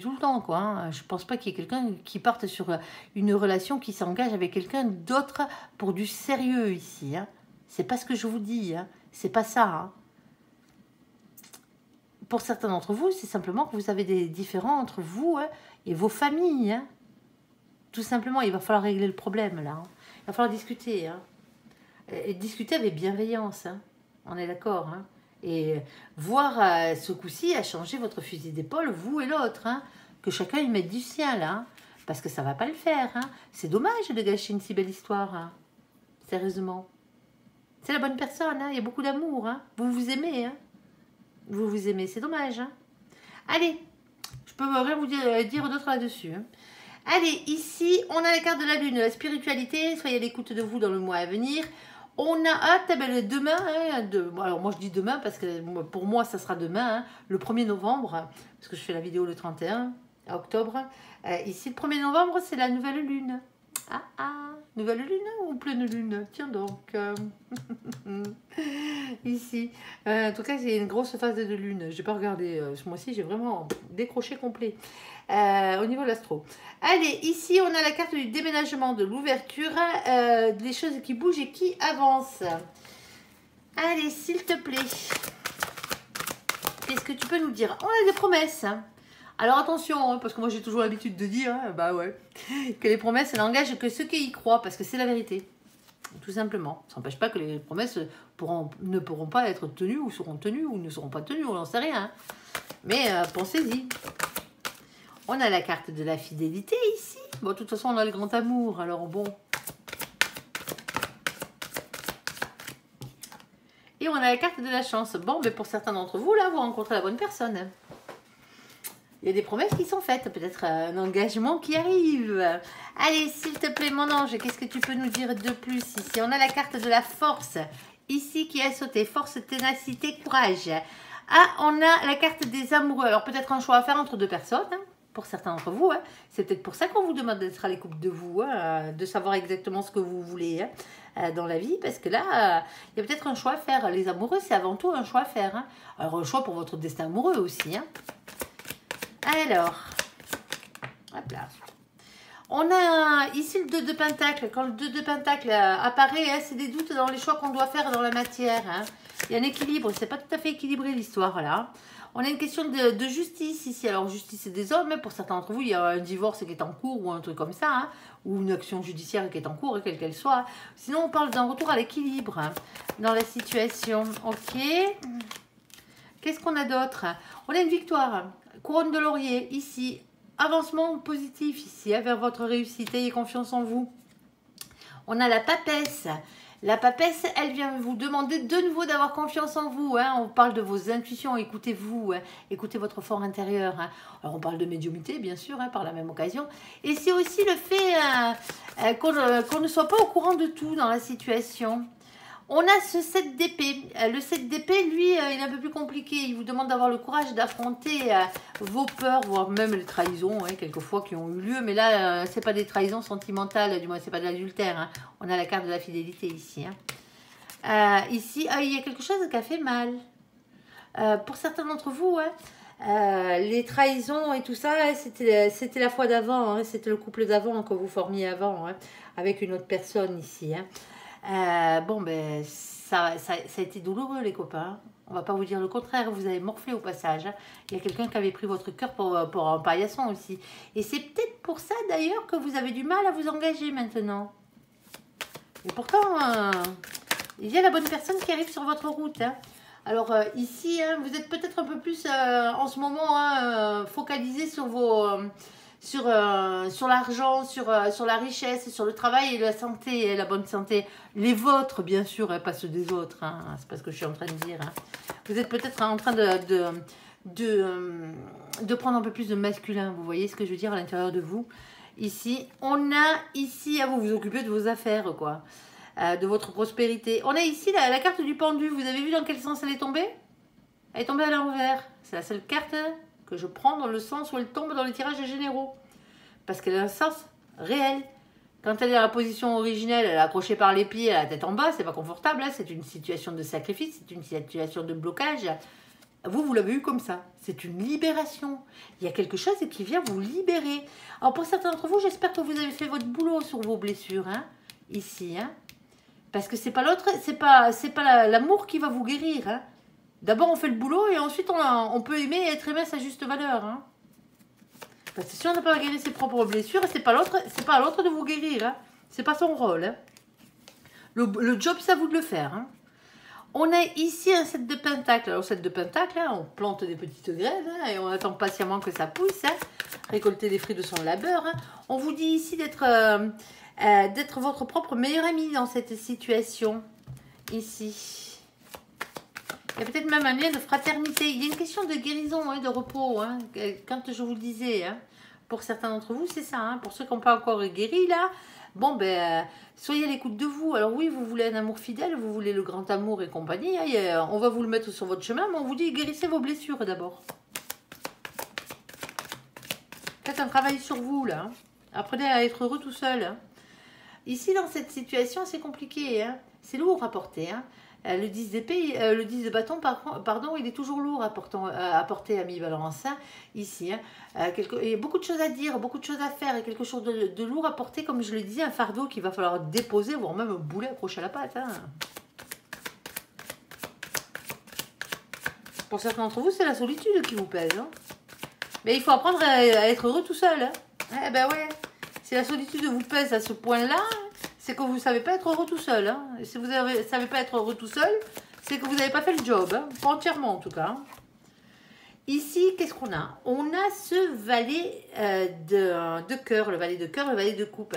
tout le temps, quoi. Hein. Je pense pas qu'il y ait quelqu'un qui parte sur une relation qui s'engage avec quelqu'un d'autre pour du sérieux ici. Hein. C'est pas ce que je vous dis. Hein. C'est pas ça. Hein. Pour certains d'entre vous, c'est simplement que vous avez des différends entre vous, hein, et vos familles. Hein. Tout simplement, il va falloir régler le problème là. Hein. Il va falloir discuter. Hein. Et discuter avec bienveillance. Hein. On est d'accord. Hein. Et voir ce coup-ci à changer votre fusil d'épaule, vous et l'autre. Hein. Que chacun y mette du sien là. Hein. Parce que ça ne va pas le faire. Hein. C'est dommage de gâcher une si belle histoire. Hein. Sérieusement. C'est la bonne personne. Hein. Il y a beaucoup d'amour. Hein. Vous vous aimez. Hein. Vous vous aimez, c'est dommage. Hein. Allez, je peux rien vous dire d'autre là-dessus. Hein. Allez, ici, on a la carte de la lune, la spiritualité. Soyez à l'écoute de vous dans le mois à venir. On a demain, hein, alors moi je dis demain parce que pour moi ça sera demain, hein, le 1er novembre, parce que je fais la vidéo le 31 octobre. Ici, le 1er novembre, c'est la nouvelle lune. Nouvelle lune ou pleine lune? Tiens donc. Ici. En tout cas, j'ai une grosse phase de lune. Je n'ai pas regardé ce mois-ci, j'ai vraiment décroché complet. Au niveau de l'astro. Allez, ici, on a la carte du déménagement, de l'ouverture, des choses qui bougent et qui avancent. Allez, s'il te plaît. Qu'est-ce que tu peux nous dire? On a des promesses. Alors attention, hein, parce que moi j'ai toujours l'habitude de dire, hein, bah ouais, que les promesses, elles n'engagent que ceux qui y croient, parce que c'est la vérité. Tout simplement. Ça n'empêche pas que les promesses ne pourront pas être tenues, ou seront tenues, ou ne seront pas tenues, on n'en sait rien. Hein. Mais pensez-y. On a la carte de la fidélité ici. Bon, de toute façon, on a le grand amour, alors bon. Et on a la carte de la chance. Bon, mais pour certains d'entre vous, là, vous rencontrez la bonne personne. Il y a des promesses qui sont faites, peut-être un engagement qui arrive. Allez, s'il te plaît, mon ange, qu'est-ce que tu peux nous dire de plus ici? On a la carte de la force, ici, qui a sauté. Force, ténacité, courage. On a la carte des amoureux. Alors, peut-être un choix à faire entre deux personnes. Hein. pour certains d'entre vous. Hein. C'est peut-être pour ça qu'on vous demande d'être à l'écoute de vous, hein, de savoir exactement ce que vous voulez dans la vie, parce que là, il y a peut-être un choix à faire. Les amoureux, c'est avant tout un choix à faire. Hein. Alors, un choix pour votre destin amoureux aussi. Hein. Alors, hop là. On a ici le 2 de Pentacle. Quand le 2 de Pentacle apparaît, hein, c'est des doutes dans les choix qu'on doit faire dans la matière. Hein. Il y a un équilibre, c'est pas tout à fait équilibré l'histoire là. On a une question de justice ici. Alors, justice des hommes, hein. Pour certains d'entre vous, il y a un divorce qui est en cours ou un truc comme ça, hein, ou une action judiciaire qui est en cours, quelle qu'elle soit. Sinon, on parle d'un retour à l'équilibre hein, dans la situation. Ok. Qu'est-ce qu'on a d'autre? On a une victoire. Couronne de laurier ici. Avancement positif ici, hein, vers votre réussite. Ayez confiance en vous. On a la papesse. La papesse, elle vient vous demander de nouveau d'avoir confiance en vous. Hein. On parle de vos intuitions, écoutez-vous, hein. Écoutez votre fort intérieur. Hein. Alors on parle de médiumnité, bien sûr, hein, par la même occasion. Et c'est aussi le fait qu'on ne soit pas au courant de tout dans la situation. On a ce 7 d'épée. Le 7 d'épée, lui, il est un peu plus compliqué. Il vous demande d'avoir le courage d'affronter vos peurs, voire même les trahisons, hein, quelquefois, qui ont eu lieu. Mais là, ce n'est pas des trahisons sentimentales, du moins, ce n'est pas de l'adultère. Hein. On a la carte de la fidélité ici. Hein. Ici, il y a quelque chose qui a fait mal. Pour certains d'entre vous, hein, les trahisons et tout ça, c'était la fois d'avant. Hein, c'était le couple d'avant que vous formiez avant, hein, avec une autre personne ici. Hein. Bon, ben, ça a été douloureux, les copains. On va pas vous dire le contraire, vous avez morflé au passage. Hein. Il y a quelqu'un qui avait pris votre cœur pour un paillasson aussi. Et c'est peut-être pour ça, d'ailleurs, que vous avez du mal à vous engager maintenant. Et pourtant, il y a la bonne personne qui arrive sur votre route. Hein. Alors, ici, hein, vous êtes peut-être un peu plus, en ce moment, hein, focalisé sur vos... sur l'argent, sur la richesse, sur le travail et la santé, la bonne santé. Les vôtres, bien sûr, hein, pas ceux des autres. Hein, c'est pas ce que je suis en train de dire. Hein. Vous êtes peut-être en train de prendre un peu plus de masculin. Vous voyez ce que je veux dire à l'intérieur de vous. Ici, on a ici à vous occuper de vos affaires, quoi. De votre prospérité. On a ici la carte du pendu. Vous avez vu dans quel sens elle est tombée? Elle est tombée à l'envers. C'est la seule carte que je prends dans le sens où elle tombe dans les tirages généraux. Parce qu'elle a un sens réel. Quand elle est dans la position originelle, elle est accrochée par les pieds, à la tête en bas, c'est pas confortable. Hein, c'est une situation de sacrifice, c'est une situation de blocage. Vous l'avez eu comme ça. C'est une libération. Il y a quelque chose qui vient vous libérer. Alors pour certains d'entre vous, j'espère que vous avez fait votre boulot sur vos blessures. Hein, ici. Hein, parce que c'est pas l'autre, c'est pas l'amour qui va vous guérir. Hein. D'abord, on fait le boulot et ensuite, on peut aimer et être aimé à sa juste valeur. Hein. Parce que si on n'a pas guéri ses propres blessures, c'est pas à l'autre de vous guérir. Hein. C'est pas son rôle. Hein. Le job, c'est à vous de le faire. Hein. On a ici un 7 de pentacle. Alors, 7 de pentacle, hein, on plante des petites graines hein, et on attend patiemment que ça pousse. Hein, récolter les fruits de son labeur. Hein. On vous dit ici d'être votre propre meilleur ami dans cette situation. Ici. Il y a peut-être même un lien de fraternité. Il y a une question de guérison, hein, de repos. Hein, quand je vous le disais, hein, pour certains d'entre vous, c'est ça. Hein, pour ceux qui n'ont pas encore guéri, là, bon, ben, soyez à l'écoute de vous. Alors oui, vous voulez un amour fidèle, vous voulez le grand amour et compagnie. Hein, on va vous le mettre sur votre chemin, mais on vous dit guérissez vos blessures d'abord. Faites un travail sur vous, là. Hein. Apprenez à être heureux tout seul. Hein. Ici, dans cette situation, c'est compliqué. Hein. C'est lourd à porter. Hein. Le 10 d'épée, le 10 de bâton, pardon, il est toujours lourd à porter à mi-balance, hein, ici. Hein. Il y a beaucoup de choses à dire, beaucoup de choses à faire, et quelque chose de lourd à porter, comme je le disais, un fardeau qu'il va falloir déposer, voire même un boulet accroché à la patte. Hein. Pour certains d'entre vous, c'est la solitude qui vous pèse. Hein. Mais il faut apprendre à être heureux tout seul. Hein. Eh ben ouais, si la solitude vous pèse à ce point-là, c'est que vous ne savez pas être heureux tout seul. Hein. Et si vous ne savez pas être heureux tout seul, c'est que vous n'avez pas fait le job. Hein. Pas entièrement, en tout cas. Hein. Ici, qu'est-ce qu'on a? On a ce valet de cœur, le valet de cœur, le valet de coupe.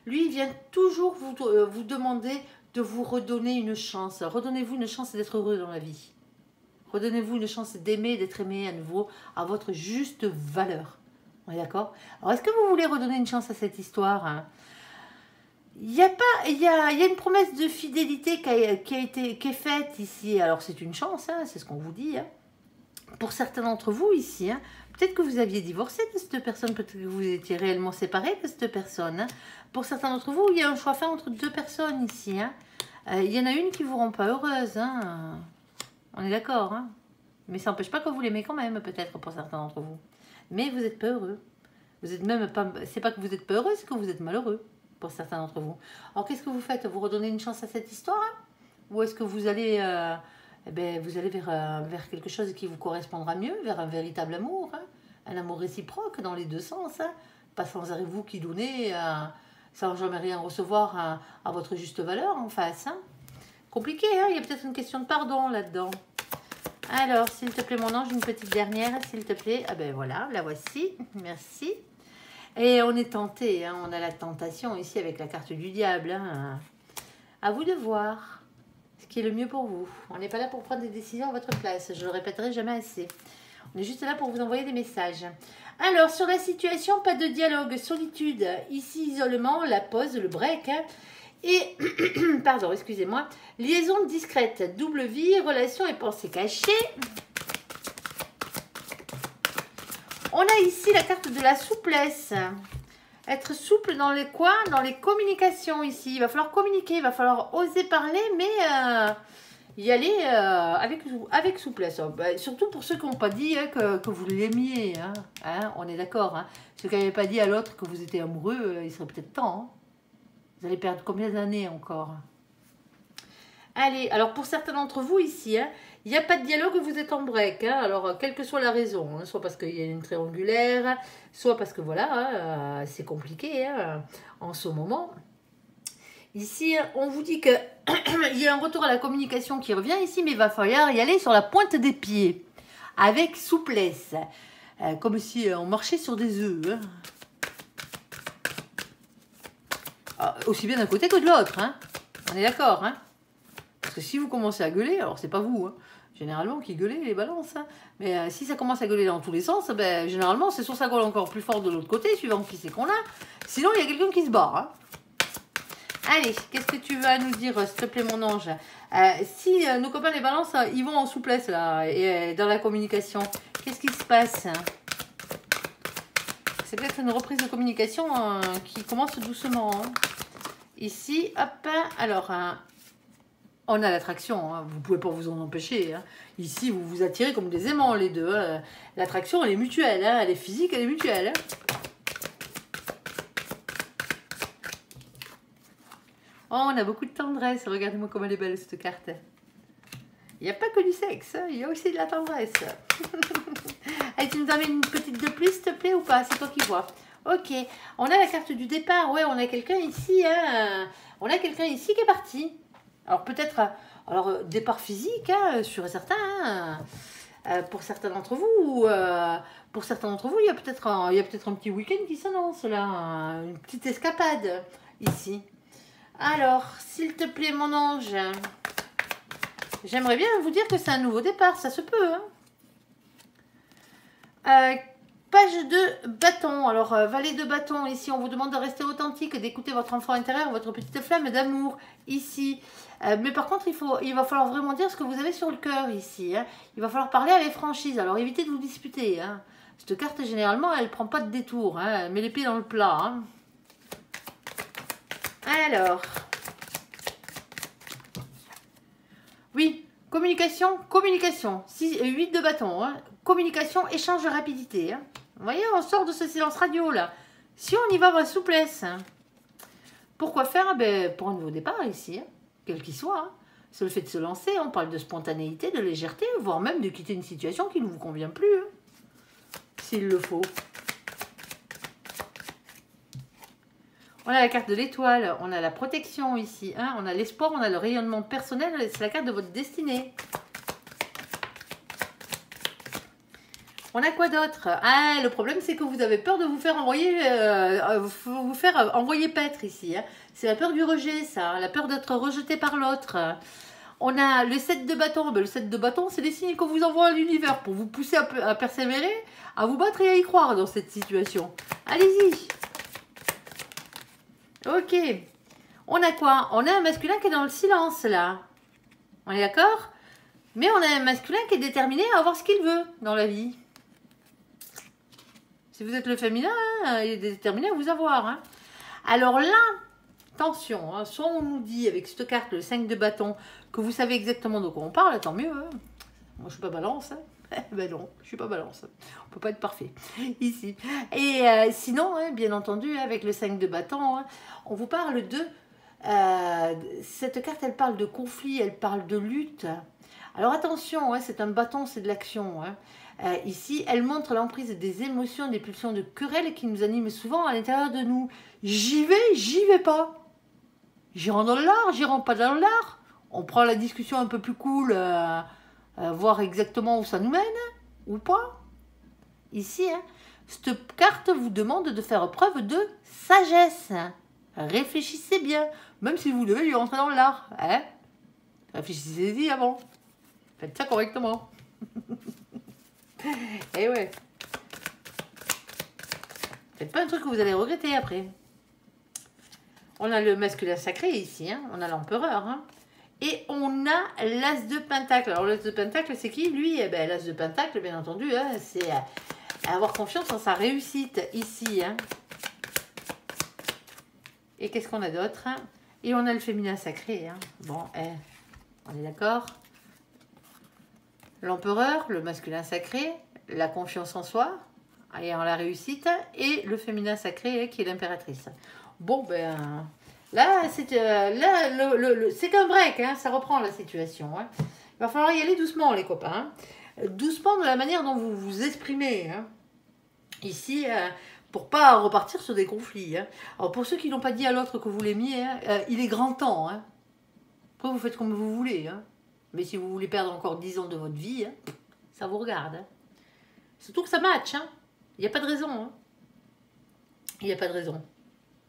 Lui, il vient toujours vous demander de vous redonner une chance. Redonnez-vous une chance d'être heureux dans la vie. Redonnez-vous une chance d'aimer, d'être aimé à nouveau à votre juste valeur. On est d'accord? Alors, est-ce que vous voulez redonner une chance à cette histoire? Hein? Il y a une promesse de fidélité qui est faite ici. Alors, c'est une chance, hein, c'est ce qu'on vous dit. Hein. pour certains d'entre vous ici, hein, peut-être que vous aviez divorcé de cette personne, peut-être que vous étiez réellement séparé de cette personne. Hein. Pour certains d'entre vous, il y a un choix fait entre deux personnes ici. Hein. Il y en a une qui ne vous rend pas heureuse. Hein. On est d'accord. Hein. Mais ça n'empêche pas que vous l'aimez quand même, peut-être, pour certains d'entre vous. Mais vous n'êtes pas heureux. Vous êtes même pas... C'est pas que vous n'êtes pas heureux, c'est que vous êtes malheureux, pour certains d'entre vous. Alors, qu'est-ce que vous faites? Vous redonnez une chance à cette histoire? Hein. Ou est-ce que vous allez... eh ben, vous allez vers quelque chose qui vous correspondra mieux, vers un véritable amour, hein, un amour réciproque dans les deux sens, hein, pas sans vous qui donnez, sans jamais rien recevoir à votre juste valeur en face. Hein. Compliqué, hein, il y a peut-être une question de pardon là-dedans. Alors, s'il te plaît, mon ange, une petite dernière, s'il te plaît. Ah ben voilà, la voici, merci. Et on est tenté, hein, on a la tentation ici avec la carte du diable. Hein. À vous de voir ce qui est le mieux pour vous. On n'est pas là pour prendre des décisions à votre place, je le répéterai jamais assez. On est juste là pour vous envoyer des messages. Alors, sur la situation, pas de dialogue, solitude, ici isolement, la pause, le break. Hein. Et, pardon, excusez-moi, liaison discrète, double vie, relation et pensée cachée. On a ici la carte de la souplesse. Être souple dans les quoi? Dans les communications ici. Il va falloir communiquer, il va falloir oser parler, mais y aller avec souplesse. Bah, surtout pour ceux qui n'ont pas dit hein, que vous l'aimiez. Hein. Hein, on est d'accord. Hein. Ceux qui n'avaient pas dit à l'autre que vous étiez amoureux, il serait peut-être temps. Hein. Vous allez perdre combien d'années encore? Allez, alors pour certains d'entre vous ici, hein, il n'y a pas de dialogue, vous êtes en break. Hein, alors, quelle que soit la raison, hein, soit parce qu'il y a une triangulaire, soit parce que voilà, c'est compliqué hein, en ce moment. Ici, on vous dit qu'il y a un retour à la communication qui revient ici, mais il va falloir y aller sur la pointe des pieds, avec souplesse, comme si on marchait sur des œufs. Hein. Aussi bien d'un côté que de l'autre, hein. On est d'accord, hein. Parce que si vous commencez à gueuler, alors c'est pas vous, hein. Généralement qui gueulez les balances, hein. Mais si ça commence à gueuler dans tous les sens, ben, généralement c'est soit ça gueule encore plus fort de l'autre côté, suivant qui c'est qu'on a. Sinon il y a quelqu'un qui se barre, hein. Allez, qu'est-ce que tu vas nous dire, s'il te plaît mon ange? Si nos copains les balances, ils vont en souplesse là, et dans la communication, qu'est-ce qui se passe? C'est peut-être une reprise de communication qui commence doucement. Hein. Ici, hop, alors, on a l'attraction, hein, vous ne pouvez pas vous en empêcher. Hein. Ici, vous vous attirez comme des aimants, les deux. Hein. L'attraction, elle est mutuelle, hein, elle est physique, elle est mutuelle. Hein. Oh, on a beaucoup de tendresse, regardez-moi comme elle est belle, cette carte. Il n'y a pas que du sexe, hein, il y a aussi de la tendresse. Allez, tu nous amènes une petite de plus, s'il te plaît, ou pas? C'est toi qui vois. Ok, on a la carte du départ. Ouais, on a quelqu'un ici. Hein. On a quelqu'un ici qui est parti. Alors peut-être, départ physique, hein, sûr et certain. Hein. Pour certains d'entre vous, pour certains d'entre vous, il y a peut-être un petit week-end qui s'annonce là, une petite escapade ici. Alors, s'il te plaît, mon ange, j'aimerais bien vous dire que c'est un nouveau départ, ça se peut. Hein. Page de bâton. Alors, valet de bâton, ici, on vous demande de rester authentique, d'écouter votre enfant intérieur, votre petite flamme d'amour, ici. Mais par contre, il va falloir vraiment dire ce que vous avez sur le cœur, ici. Hein. Il va falloir parler avec franchise. Alors, évitez de vous disputer. Hein. Cette carte, généralement, elle ne prend pas de détour. Hein. Elle met les pieds dans le plat. Hein. Alors. Oui, communication. 8 de bâton. Hein. Communication, échange de rapidité. Hein. Vous voyez, on sort de ce silence radio là. Si on y va avec souplesse, hein. Pourquoi faire? Ben, pour un nouveau départ ici, hein. Quel qu'il soit. Hein. C'est le fait de se lancer, on parle de spontanéité, de légèreté, voire même de quitter une situation qui ne vous convient plus. Hein. S'il le faut. On a la carte de l'étoile, on a la protection ici. Hein. On a l'espoir, on a le rayonnement personnel, c'est la carte de votre destinée. On a quoi d'autre? Ah, le problème, c'est que vous avez peur de vous faire envoyer paître ici. Hein. C'est la peur du rejet, ça. La peur d'être rejeté par l'autre. On a le 7 de bâton. Ben, le 7 de bâton, c'est des signes qu'on vous envoie à l'univers pour vous pousser à persévérer, à vous battre et à y croire dans cette situation. Allez-y. Ok. On a quoi? On a un masculin qui est dans le silence, là. On est d'accord? Mais on a un masculin qui est déterminé à avoir ce qu'il veut dans la vie. Si vous êtes le féminin, hein, il est déterminé à vous avoir. Hein. Alors là, attention, hein, soit on nous dit avec cette carte, le 5 de bâton, que vous savez exactement de quoi on parle, tant mieux. Hein. Moi, je suis pas balance. Hein. Ben non, je suis pas balance. On peut pas être parfait ici. Et sinon, hein, bien entendu, avec le 5 de bâton, hein, on vous parle de... cette carte, elle parle de conflit, elle parle de lutte. Alors attention, hein, c'est un bâton, c'est de l'action. Hein. Ici, elle montre l'emprise des émotions, des pulsions de querelle qui nous animent souvent à l'intérieur de nous. J'y vais pas. J'y rentre dans l'art, j'y rentre pas dans l'art. On prend la discussion un peu plus cool, voir exactement où ça nous mène, ou pas. Ici, hein, cette carte vous demande de faire preuve de sagesse. Réfléchissez bien, même si vous devez y rentrer dans l'art. Hein. Réfléchissez-y avant. Faites ça correctement. Et ouais. Faites pas un truc que vous allez regretter après. On a le masculin sacré ici, hein. On a l'empereur. Hein. Et on a l'as de pentacle. Alors l'as de pentacle, c'est qui lui? Eh ben, l'as de pentacle, bien entendu, hein, c'est avoir confiance en sa réussite ici. Hein. Et qu'est-ce qu'on a d'autre? Et on a le féminin sacré. Hein. Bon, on est d'accord? L'empereur, le masculin sacré, la confiance en soi et en la réussite, et le féminin sacré qui est l'impératrice. Bon, ben là, c'est qu'un break, hein, ça reprend la situation. Hein. Il va falloir y aller doucement, les copains. Hein. Doucement de la manière dont vous vous exprimez. Hein. Ici, pour pas repartir sur des conflits. Hein. Alors, pour ceux qui n'ont pas dit à l'autre que vous l'aimiez, hein, il est grand temps. Hein. Après, vous faites comme vous voulez. Hein. Mais si vous voulez perdre encore 10 ans de votre vie, hein, ça vous regarde. Hein. Surtout que ça match. Hein. Il n'y a pas de raison. Hein. Il n'y a pas de raison.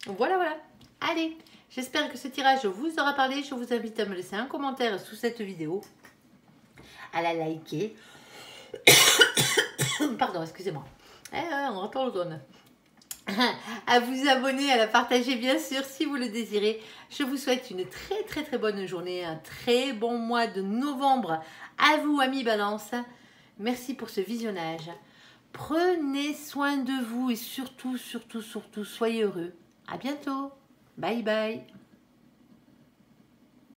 Voilà, voilà. Allez, j'espère que ce tirage vous aura parlé. Je vous invite à me laisser un commentaire sous cette vidéo. À la liker. Pardon, excusez-moi. On entend l'automne. À vous abonner, à la partager bien sûr si vous le désirez. Je vous souhaite une très bonne journée, un très bon mois de novembre à vous amis Balance. Merci pour ce visionnage. Prenez soin de vous et surtout soyez heureux. À bientôt. Bye bye.